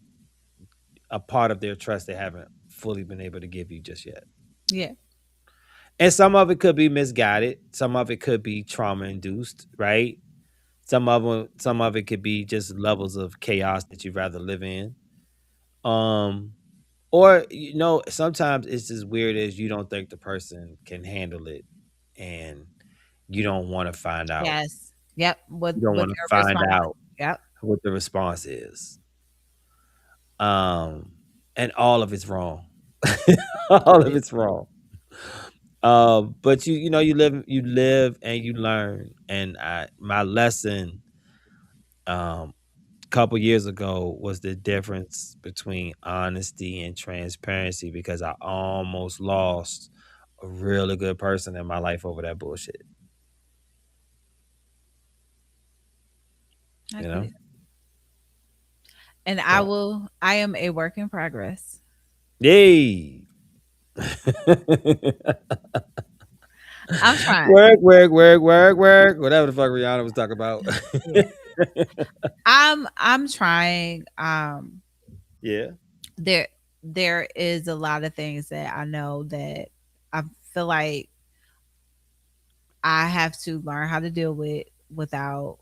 a part of their trust they haven't fully been able to give you just yet. Yeah. And some of it could be misguided. Some of it could be trauma induced, right? Some of it could be just levels of chaos that you'd rather live in. Um, or sometimes it's as weird as you don't think the person can handle it, and you don't want to find out. Yes. Yep. You don't With want to their find response. out Yep. what the response is. Um, and all of it's wrong. All of it's wrong. But you live and you learn. And my lesson, a couple years ago was the difference between honesty and transparency, because I almost lost a really good person in my life over that bullshit. I You get know? it. And So I am a work in progress. yay. I'm trying. Work, work, work, work, work. Whatever the fuck Rihanna was talking about. Yeah. I'm trying. Yeah. There there is a lot of things that I know that I feel like I have to learn how to deal with without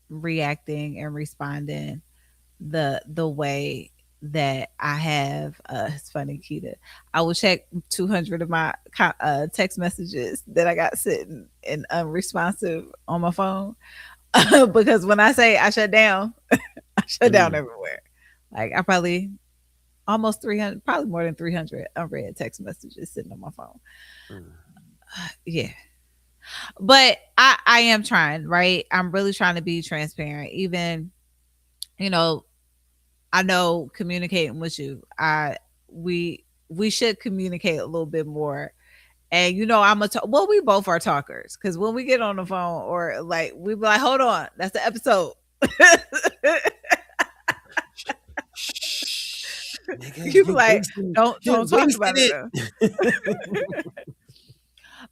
reacting and responding the way that I have. It's funny, Keita. I will check 200 of my text messages that I got sitting in unresponsive on my phone because when I say I shut down, I shut down Mm, everywhere. Like I probably almost 300, probably more than 300 unread text messages sitting on my phone. mm. Yeah, but I am trying, right? I'm really trying to be transparent. Even you know I know communicating with you, we should communicate a little bit more. And I'm well, we both are talkers because when we get on the phone or like we be like, hold on, that's the episode. Shh, nigga, You be like, you don't talk about wasted it it. though.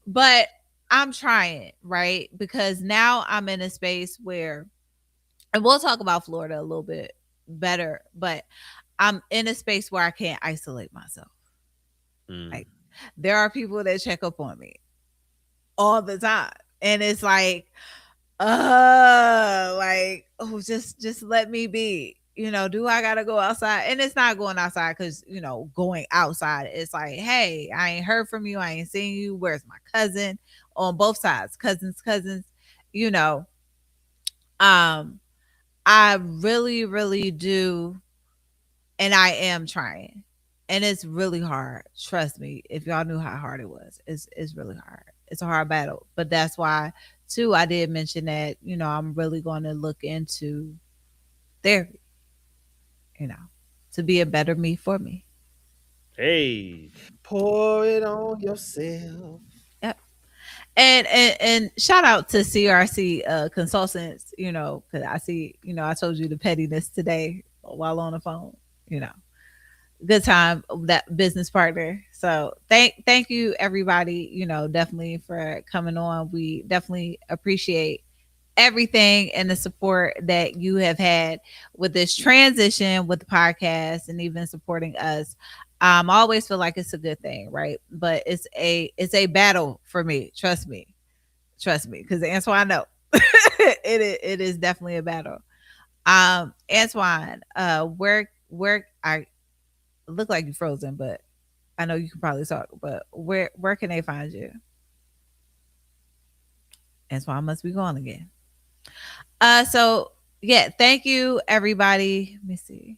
But I'm trying, right? Because now I'm in a space where, and we'll talk about Florida a little bit better, but I'm in a space where I can't isolate myself. Mm. Like there are people that check up on me all the time. And it's like, oh, just let me be. Do I gotta go outside? And it's not going outside because going outside, it's like, hey, I ain't heard from you, I ain't seen you. Where's my cousin? On both sides, cousins, you know. Um, I really, really do, and I am trying. And it's really hard. Trust me. If y'all knew how hard it was, it's really hard. It's a hard battle. But that's why too I did mention that, I'm really going to look into therapy, you know, to be a better me for me. Hey, pour it on yourself. Yep. And shout out to CRC consultants, because I see, I told you the pettiness today while on the phone, you know. Good time, that business partner. So thank you everybody, definitely for coming on. We definitely appreciate everything and the support that you have had with this transition with the podcast and even supporting us. I always feel like it's a good thing, right? But it's a battle for me. Trust me, because Antoine, I know it is definitely a battle. Antoine, where I look like you frozen, but I know you can probably talk. But where can they find you? Antoine must be gone again. So yeah, thank you everybody. Let me see.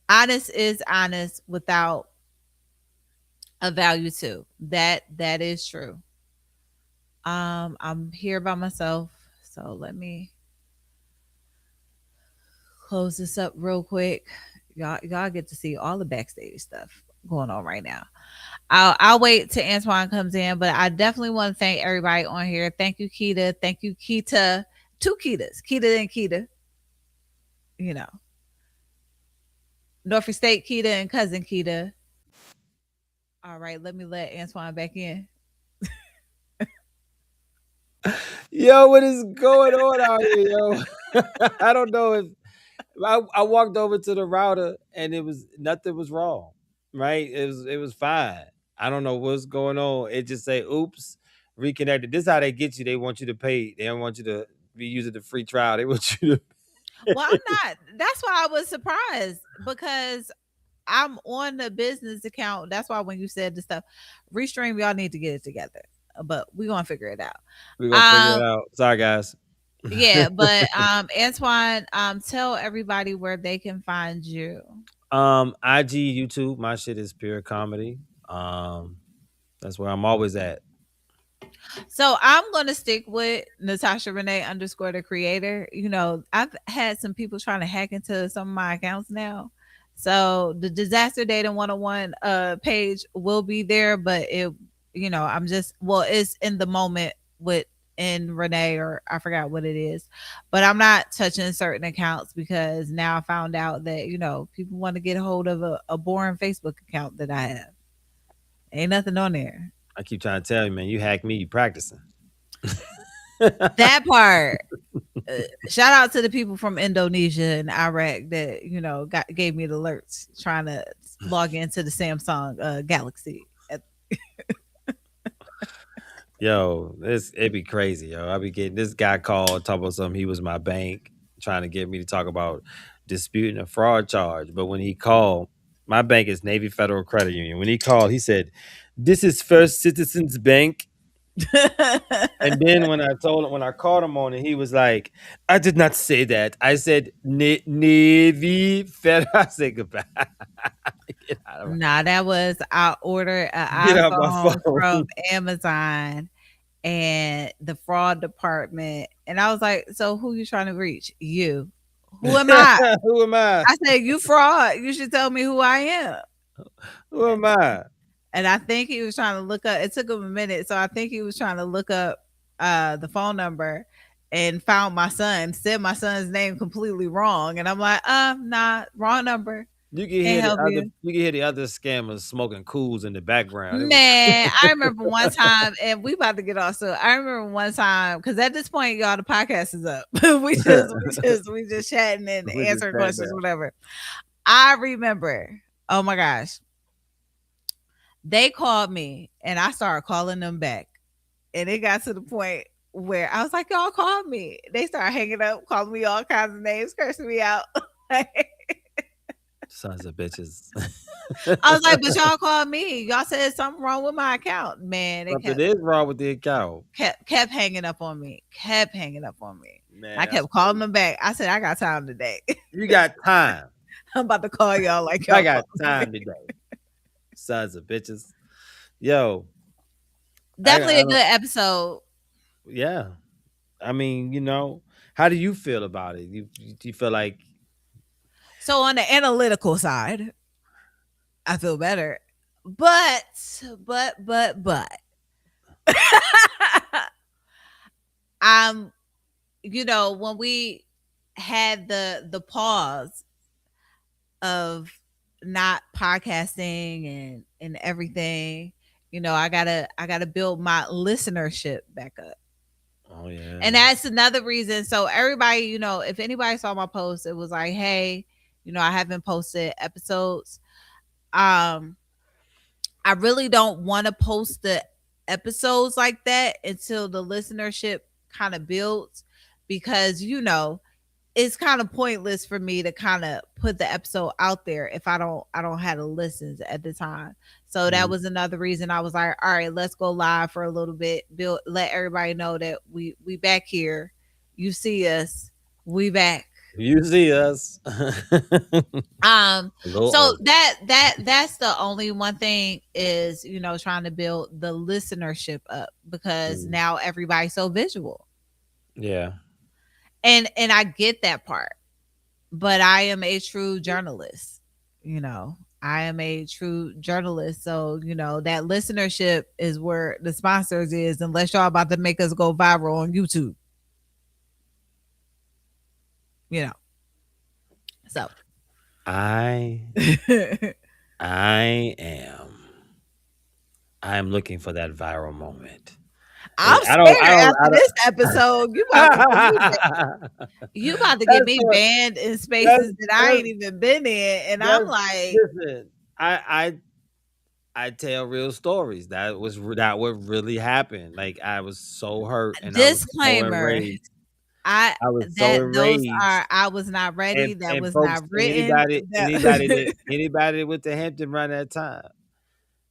Honest is honest without a value too. That is true. I'm here by myself, so let me close this up real quick. Y'all get to see all the backstage stuff going on right now. I'll wait till Antoine comes in, but I definitely want to thank everybody on here. Thank you, Keita. Thank you, Keita. Two Ketas, Keita and Keita. You know, Norfolk State Keita and cousin Keita. All right, let me let Antoine back in. Yo, what is going on out here, yo? I don't know if I walked over to the router and it was nothing was wrong. right? It was fine. I don't know what's going on. It just say, "Oops, reconnected." This is how they get you. They want you to pay. They don't want you to be using the free trial. They want you to. Well, I'm not. That's why I was surprised because I'm on the business account. That's why when you said the stuff, Restream, y'all need to get it together. But we gonna figure it out. We're gonna figure it Um, out. Sorry, guys. yeah, but Antoine, tell everybody where they can find you. IG, YouTube, my shit is pure comedy. Um, that's where I'm always at. So I'm gonna stick with Natasha Renee underscore the creator. You know, I've had some people trying to hack into some of my accounts now. So the disaster data 101 page will be there, but I'm just it's in the moment with in Renee or I forgot what it is. But I'm not touching certain accounts because now I found out that, people want to get a hold of a boring Facebook account that I have. Ain't nothing on there. I keep trying to tell you, man. You hack me. You practicing. That part. Shout out to the people from Indonesia and Iraq that gave me the alerts trying to log into the Samsung Galaxy. Yo, it'd be crazy, yo. I be getting this guy called talk about something. He was my bank trying to get me to talk about disputing a fraud charge. But when he called, my bank is Navy Federal Credit Union. When he called, he said, "This is First Citizens Bank." And then when I called him on it, he was like, "I did not say that. I said Navy Federal." I said goodbye. Get out of Nah, that was I ordered get an out my iPhone phone. from Amazon and the fraud department, and I was like, "So who you trying to reach? You? Who am I?" Who am I? I said, "You fraud. You should tell me who I am." Who am I? And I think he was trying to look up. It took him a minute, so I think he was trying to look up the phone number and found my son. Said my son's name completely wrong, and I'm like, nah, wrong number. You can Can't hear the help other you, you can hear the other scammers smoking cools in the background. It was man. I remember one time, and we about to get off. So I remember one time because at this point, y'all, the podcast is up. we just chatting and we just answering sat questions, there. whatever. I remember. Oh my gosh, they called me, and I started calling them back. And it got to the point where I was like, y'all called me. They started hanging up, calling me all kinds of names, cursing me out. Sons of bitches. I was like, but y'all called me. Y'all said something wrong with my account. Man, they Something kept is wrong with the account. kept kept hanging up on me. Kept hanging up on me. Man, I that's kept calling them back. I said, I got time today. you got time. I'm about to call y'all like I y'all got called time me. today. Sons of bitches. Yo, Definitely I a good episode. yeah. I mean, how do you feel about it? You feel like So on the analytical side, I feel better. But um when we had the pause of not podcasting and everything, I gotta build my listenership back up. oh yeah. And that's another reason. So everybody, if anybody saw my post, it was like, hey, I haven't posted episodes. um I really don't want to post the episodes like that until the listenership kind of builds, because it's kind of pointless for me to kind of put the episode out there if I don't have the listens at the time. So that Mhm. was another reason I was like, all right, let's go live for a little bit, build, let everybody know that we back here. You see us, we back. You see us. So Lord. that's the only one thing is, trying to build the listenership up because Mm, now everybody's so visual. yeah. And I get that part. But I am a true journalist. You know, I am a true journalist. So, that listenership is where the sponsors is, unless y'all about to make us go viral on YouTube. You know. So I I am. I'm looking for that viral moment. I'm I don't. I scared don't. after this episode. You about to get That's me what. banned in That's spaces that I that's ain't even been in. And I'm that's. like, Listen. I I tell real stories. That what really happened. Like I was so hurt and I was so Disclaimer. enraged. I I was so that those enraged. are I was not ready. That And was folks, not and written. That anybody that went to Hampton around that time,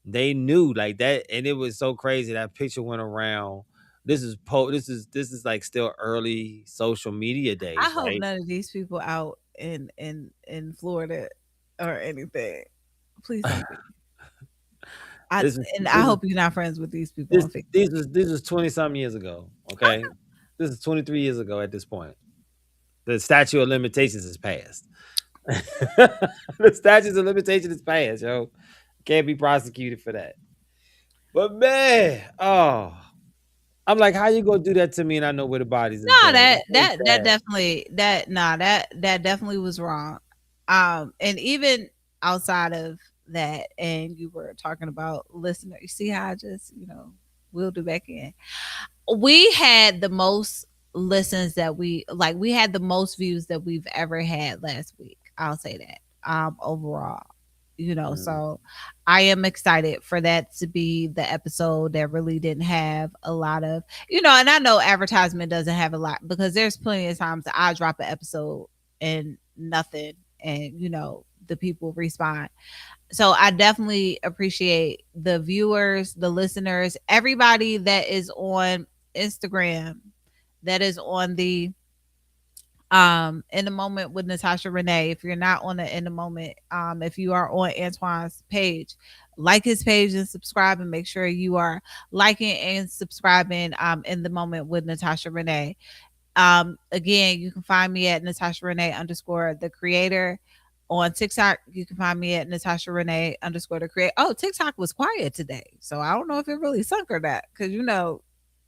they knew like that, and it was so crazy. That picture went around. This is like still early social media I days, hope right? none of these people out in Florida or anything. Please don't be. I This is and I hope you're not friends with these people on Facebook. this was 20 something years ago. Okay, this is 23 years ago at this point. The statute of limitations is passed. The statute of limitations is passed, yo. Can't be prosecuted for that. But man, oh, I'm like, how you gonna do that to me and I know where the bodies is No, buried? that It's so that that sad. definitely that definitely was wrong. And even outside of that, and you were talking about listener. You see how I just wheeled it back in. We had the most listens that we had the most views that we've ever had last week. I'll say that. Overall. Mm. So I am excited for that to be the episode that really didn't have a lot of, and I know advertisement doesn't have a lot because there's plenty of times that I drop an episode and nothing and the people respond. So I definitely appreciate the viewers, the listeners, everybody that is on Instagram, that is on the in the moment with Natasha Renee. If you're not on the in the moment, if you are on Antoine's page, like his page and subscribe and make sure you are liking and subscribing in the moment with Natasha Renee. Again, you can find me at Natasha Renee underscore the creator. On TikTok, you can find me at Natasha Renee underscore the creator. Oh, TikTok was quiet today. So I don't know if it really sunk or not. Cause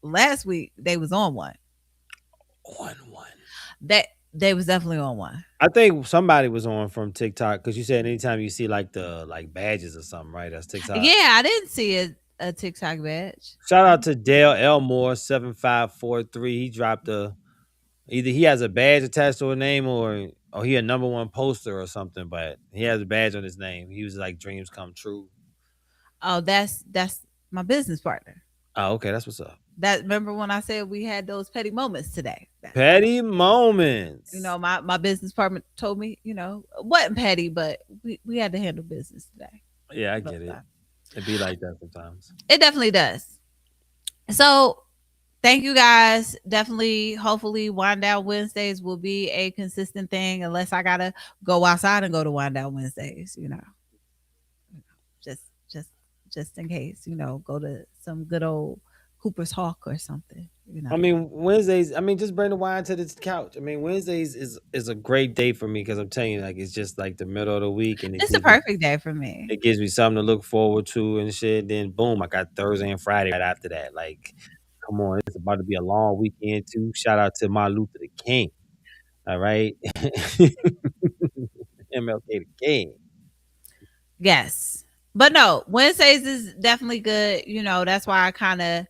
last week they was on one. On one. That they was definitely on one. I think somebody was on from TikTok because you said anytime you see like the like badges or something, right? That's TikTok. Yeah, I didn't see a TikTok badge. Shout out to Dale Elmore 7543. He dropped a either he has a badge attached to a name or he a number one poster or something, but he has a badge on his name. He was like dreams come true. Oh, that's my business partner. Oh, okay, that's what's up. That remember when I said we had those petty moments today? That Petty moments. my business partner told me, wasn't petty, but we had to handle business today. Yeah, I get Both it. times. It be like that sometimes. It definitely does. So thank you guys. Definitely, hopefully, Wind Down Wednesdays will be a consistent thing, unless I gotta go outside and go to Wind Down Wednesdays. Just just just in case. Go to some good old Cooper's Hawk or something. I mean, Wednesdays. I mean, just bring the wine to this couch. I mean, Wednesdays is a great day for me because I'm telling you, like, it's just like the middle of the week, and It's the perfect day for me. it gives me something to look forward to and shit. Then boom, I got Thursday and Friday right after that. Like, come on, it's about to be a long weekend too. Shout out to Martin Luther the King. All right, MLK the King. Yes. But no, Wednesdays is definitely good. That's why I kind of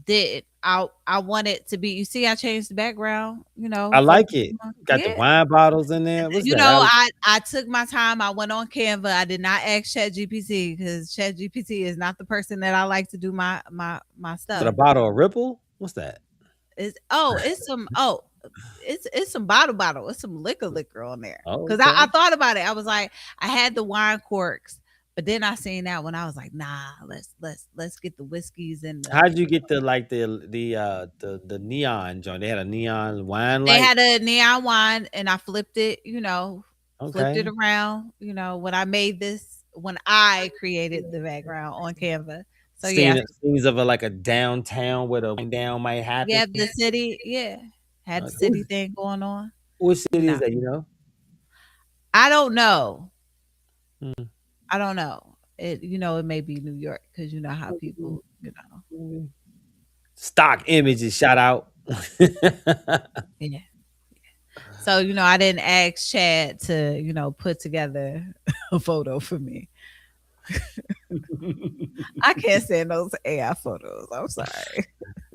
did. I want it to be. You see, I changed the background. I For like it. Got the yeah. wine bottles in there. What's that? I took my time. I went on Canva. I did not ask ChatGPT because ChatGPT is not the person that I like to do my Is it a stuff. bottle of Ripple? What's that? It's some bottle. It's some liquor on there. Oh, Because I okay. thought about it. I was like, I had the wine corks, but then I seen that when I was like, nah, let's get the whiskeys and the. How'd you get the like the neon joint? They had a neon wine They light. had a neon wine, and I flipped it. Flipped it Okay. around. When I made this, when I created the background on Canva. So yeah, Scenes of like a downtown where the down might happen. yeah, the city, yeah, had the city thing going on. What city is No, that? You know. I don't know. Hmm. I don't know. It may be New York because you know how people, Stock images. Shout out. yeah. So I didn't ask Chad to put together a photo for me. I can't send those AI photos. I'm sorry,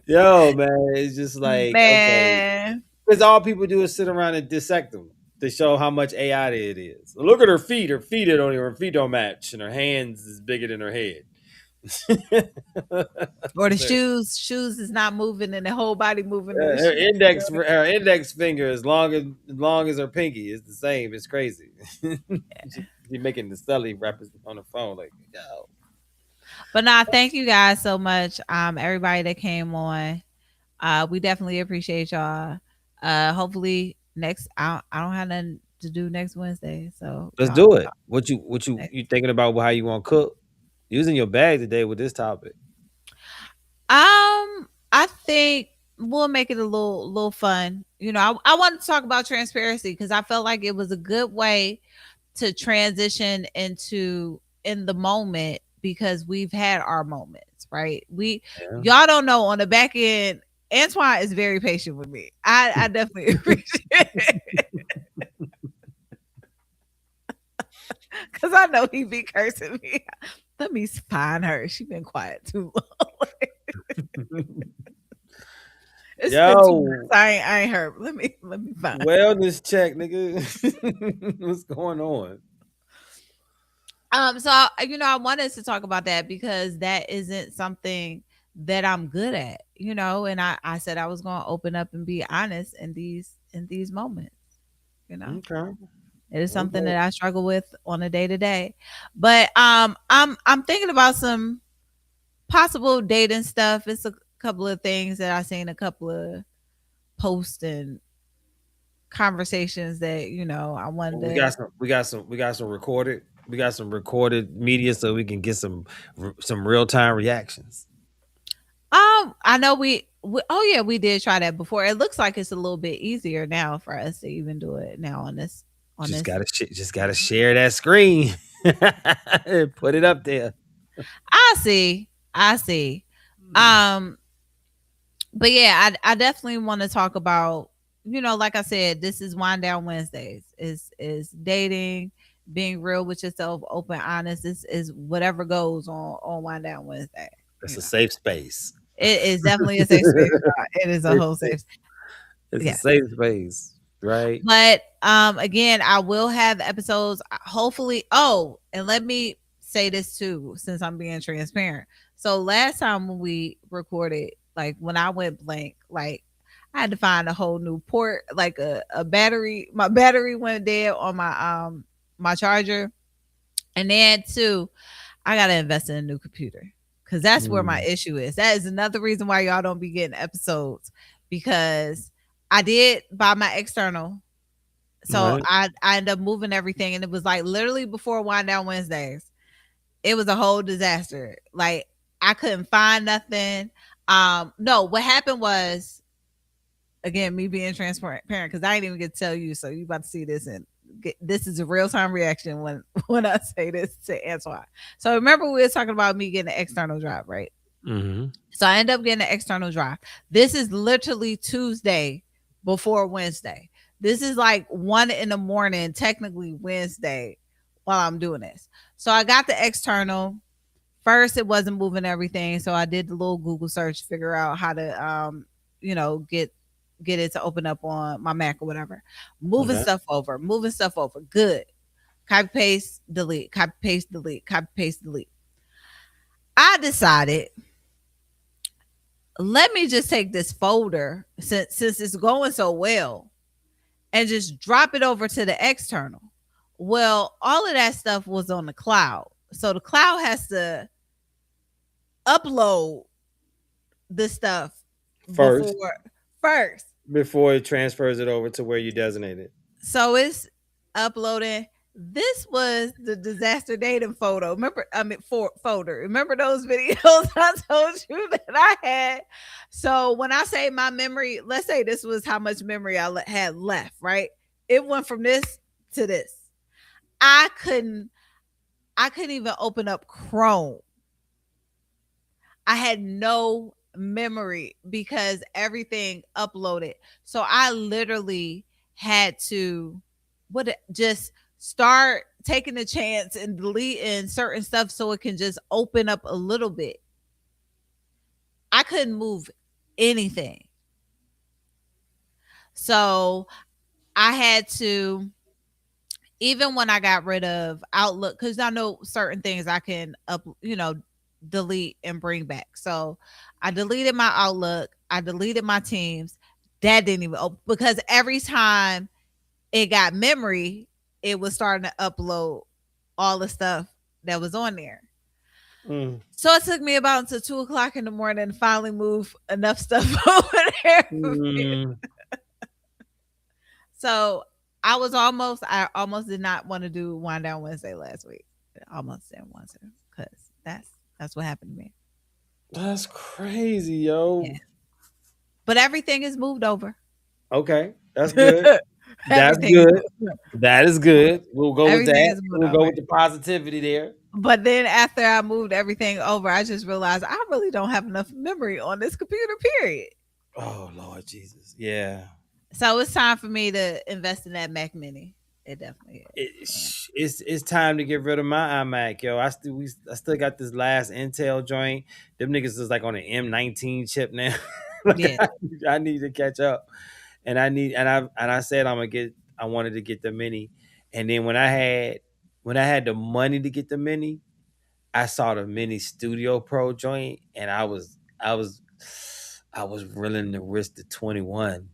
Yo, man, it's just like okay, man. because all people do is sit around and dissect them. to show how much AI it is. Look at her feet. Her feet don't match, and her hands is bigger than her head. Or the shoes is not moving and the whole body moving in the Her shoes. You know index what her index finger as her pinky is the same. It's crazy. she making the Sully rappers on the phone like, yo. But nah, thank you guys so much. Everybody that came on. We definitely appreciate y'all. Hopefully next I don't have nothing to do next Wednesday. So Let's y'all do it. What next. you thinking about how you want to cook? Using your bag today with this topic. I think we'll make it a little fun. You know, I wanted to talk about transparency because I felt like it was a good way to transition into in the moment because we've had our moments, right? We Yeah. y'all don't know on the back end. Antoine is very patient with me. I definitely appreciate it because I know he be cursing me. Let me find her. She been quiet too long. It's been 2 months. Yo, I ain't heard. Let me find. wellness check, nigga. What's going on? So I wanted to talk about that because that isn't something that I'm good at, and I said I was going to open up and be honest in these moments, you know. Okay. It is something Okay. that I struggle with on a day to day. But I'm thinking about some possible dating stuff. It's a couple of things that I seen, a couple of posts and conversations that, I wanted We to. got some recorded. We got some recorded media so we can get some real time reactions. I know we oh yeah, we did try that before. It looks like it's a little bit easier now for us to even do it now on Just this. gotta share that screen. Put it up there. I see. I see. Um but yeah, I definitely want to talk about, like I said, this is Wind Down Wednesdays. Is dating, being real with yourself, open, honest. This is whatever goes on Wind Down Wednesday. It's You a know, safe space. it is definitely a safe space. It is a Safe whole space. safe. It's a Yeah. safe space, right? But again, I will have episodes hopefully. Oh, and let me say this too, since I'm being transparent. So last time when we recorded, like when I went blank, like I had to find a whole new port, like a battery. My battery went dead on my charger. And then too, I gotta invest in a new computer. Cause that's where my Mm, issue is. That is another reason why y'all don't be getting episodes. Because I did buy my external, so right. I ended up moving everything, and it was like literally before Wind Down Wednesdays. It was a whole disaster. Like I couldn't find nothing. No, what happened was, again, me being transparent because I didn't even get to tell you, so you about to see this and this is a real time reaction when when I say this to Antoine. So remember we were talking about me getting an external drive, right? Mm-hmm. So I end up getting an external drive. This is literally Tuesday before Wednesday. This is like 1 in the morning, technically Wednesday, while I'm doing this. So I got the external. First, it wasn't moving everything. So I did the little Google search, figure out how to get it to open up on my Mac or whatever. Okay. Moving stuff over. Good. Copy paste, delete, copy paste, delete, copy paste, delete. I decided, let me just take this folder since it's going so well and just drop it over to the external. Well, all of that stuff was on the cloud. So the cloud has to upload the stuff First, before first. before it transfers it over to where you designated. So it's uploading. This was the disaster dating photo. Remember, folder. Remember those videos I told you that I had? So when I say my memory, let's say this was how much memory I had left, right? It went from this to this. I couldn't I couldn't even open up Chrome. I had no memory because everything uploaded. So I literally had to just start taking the chance and deleting certain stuff so it can just open up a little bit. I couldn't move anything. So I had to, even when I got rid of Outlook, because I know certain things I can delete and bring back. So I deleted my Outlook, I deleted my Teams. That didn't even open because every time it got memory, it was starting to upload all the stuff that was on there. Mm. So it took me about until 2 o'clock in the morning to finally move enough stuff over there for me. Mm. So I almost did not want to do Wind Down Wednesday last week. I almost didn't want to because that's what happened to me. That's crazy, Yeah. yo. But everything is moved over. Okay, that's good. That's Everything is good. moved. That is good. We'll go with Everything that. is moved We'll go over. with the positivity there. But then after I moved everything over, I just realized I really don't have enough memory on this computer, period. Oh Lord Jesus, yeah. So it's time for me to invest in that Mac Mini. It definitely is. It's time to get rid of my iMac, yo. I still got this last Intel joint. Them niggas is like on an M19 chip now. Like Yeah. I need to catch up, and I said I wanted to get the mini, and then when I had the money to get the mini, I saw the mini Studio Pro joint, and I was willing to risk the 21.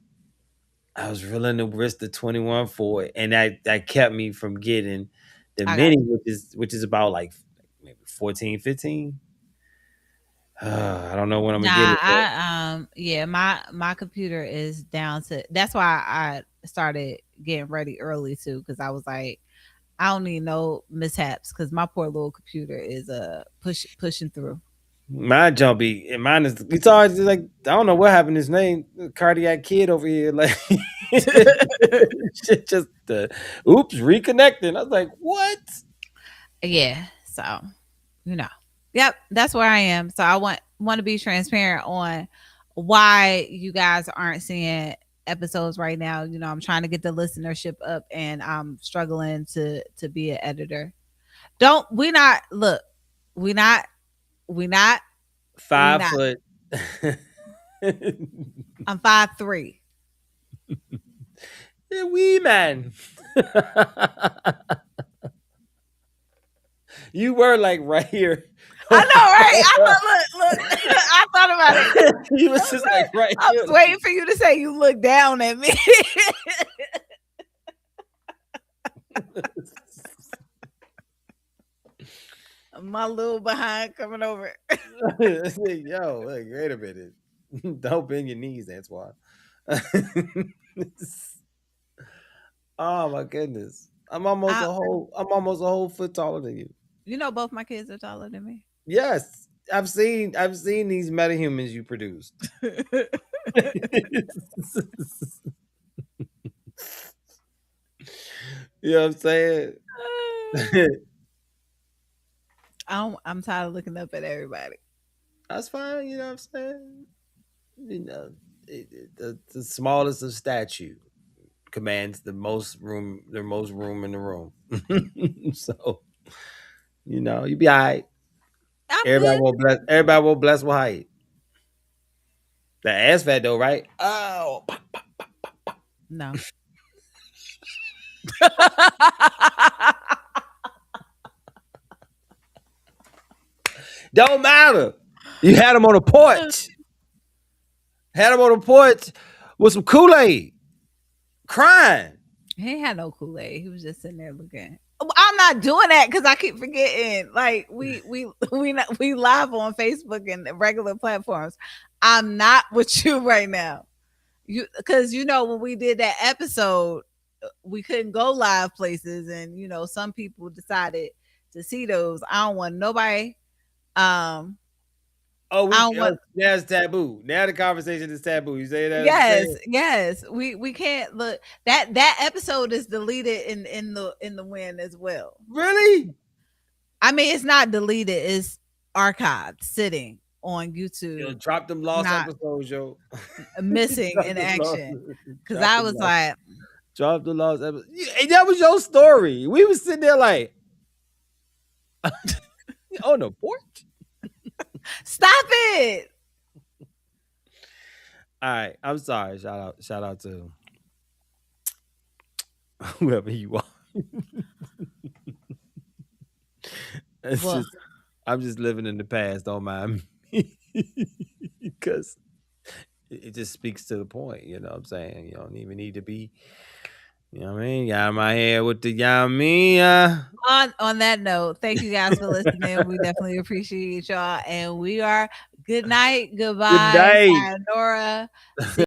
I was willing to risk the 21 for it, and that kept me from getting the I got mini, you. which is about like maybe 14, 15. I don't know when I'm gonna get Nah, it, but yeah, my computer is down to that's why I started getting ready early too, because I was like, I don't need no mishaps because my poor little computer is pushing through. my jumpy and mine is it's always like I don't know what happened. His name, cardiac kid over here, like shit just oops, reconnecting. I was like, what? Yeah, so yep, that's where I am. So I want to be transparent on why you guys aren't seeing episodes right now. I'm trying to get the listenership up, and I'm struggling to be an editor. Don't we not look? We not we not we Five not. foot. I'm 5'3". Wee man. You were like right here. I know, right? I thought, look, I thought about it. He was just like right I here. was waiting for you to say you look down at me. My little behind coming over. Yo, like, wait a minute. Don't bend your knees, Antoine. Oh my goodness. I, I'm almost a whole foot taller than you. both my kids are taller than me. Yes. I've seen these metahumans you produced. You know what I'm saying? I'm tired of looking up at everybody. That's fine, you know what I'm saying? The smallest of statue commands the most room in the room. So, you be all right. I'm good. Everybody will bless with height. The ass fat though, right? Oh, No. don't matter. You had him on the porch. Had him on the porch with some Kool-Aid, crying. He ain't had no Kool-Aid. He was just sitting there looking. I'm not doing that because I keep forgetting. Like we live on Facebook and regular platforms. I'm not with you right now. Because when we did that episode, we couldn't go live places, and some people decided to see those. I don't want nobody. Um, Oh, I don't want. now it's taboo. Now the conversation is taboo. You say that what you Yes, saying? yes. We can't look that episode is deleted in the wind as well. Really? I mean, it's not deleted; it's archived, sitting on Yo, YouTube, drop them lost not episodes, yo. missing drop in them lost. action. Because Drop I them was lost. like, Drop the lost episode. And that was your story. We was sitting there like on the porch. "Stop it!" All right, I'm sorry. Shout out to whoever you are. It's Well, just I'm just living in the past. Don't mind me, because it just speaks to the point. You know what I'm saying? You don't even need to be. You know what I mean? Got my head with the you know what I mean? on that note, thank you guys for listening. We definitely appreciate y'all, and we are good night, Good goodbye, day. sayonara. See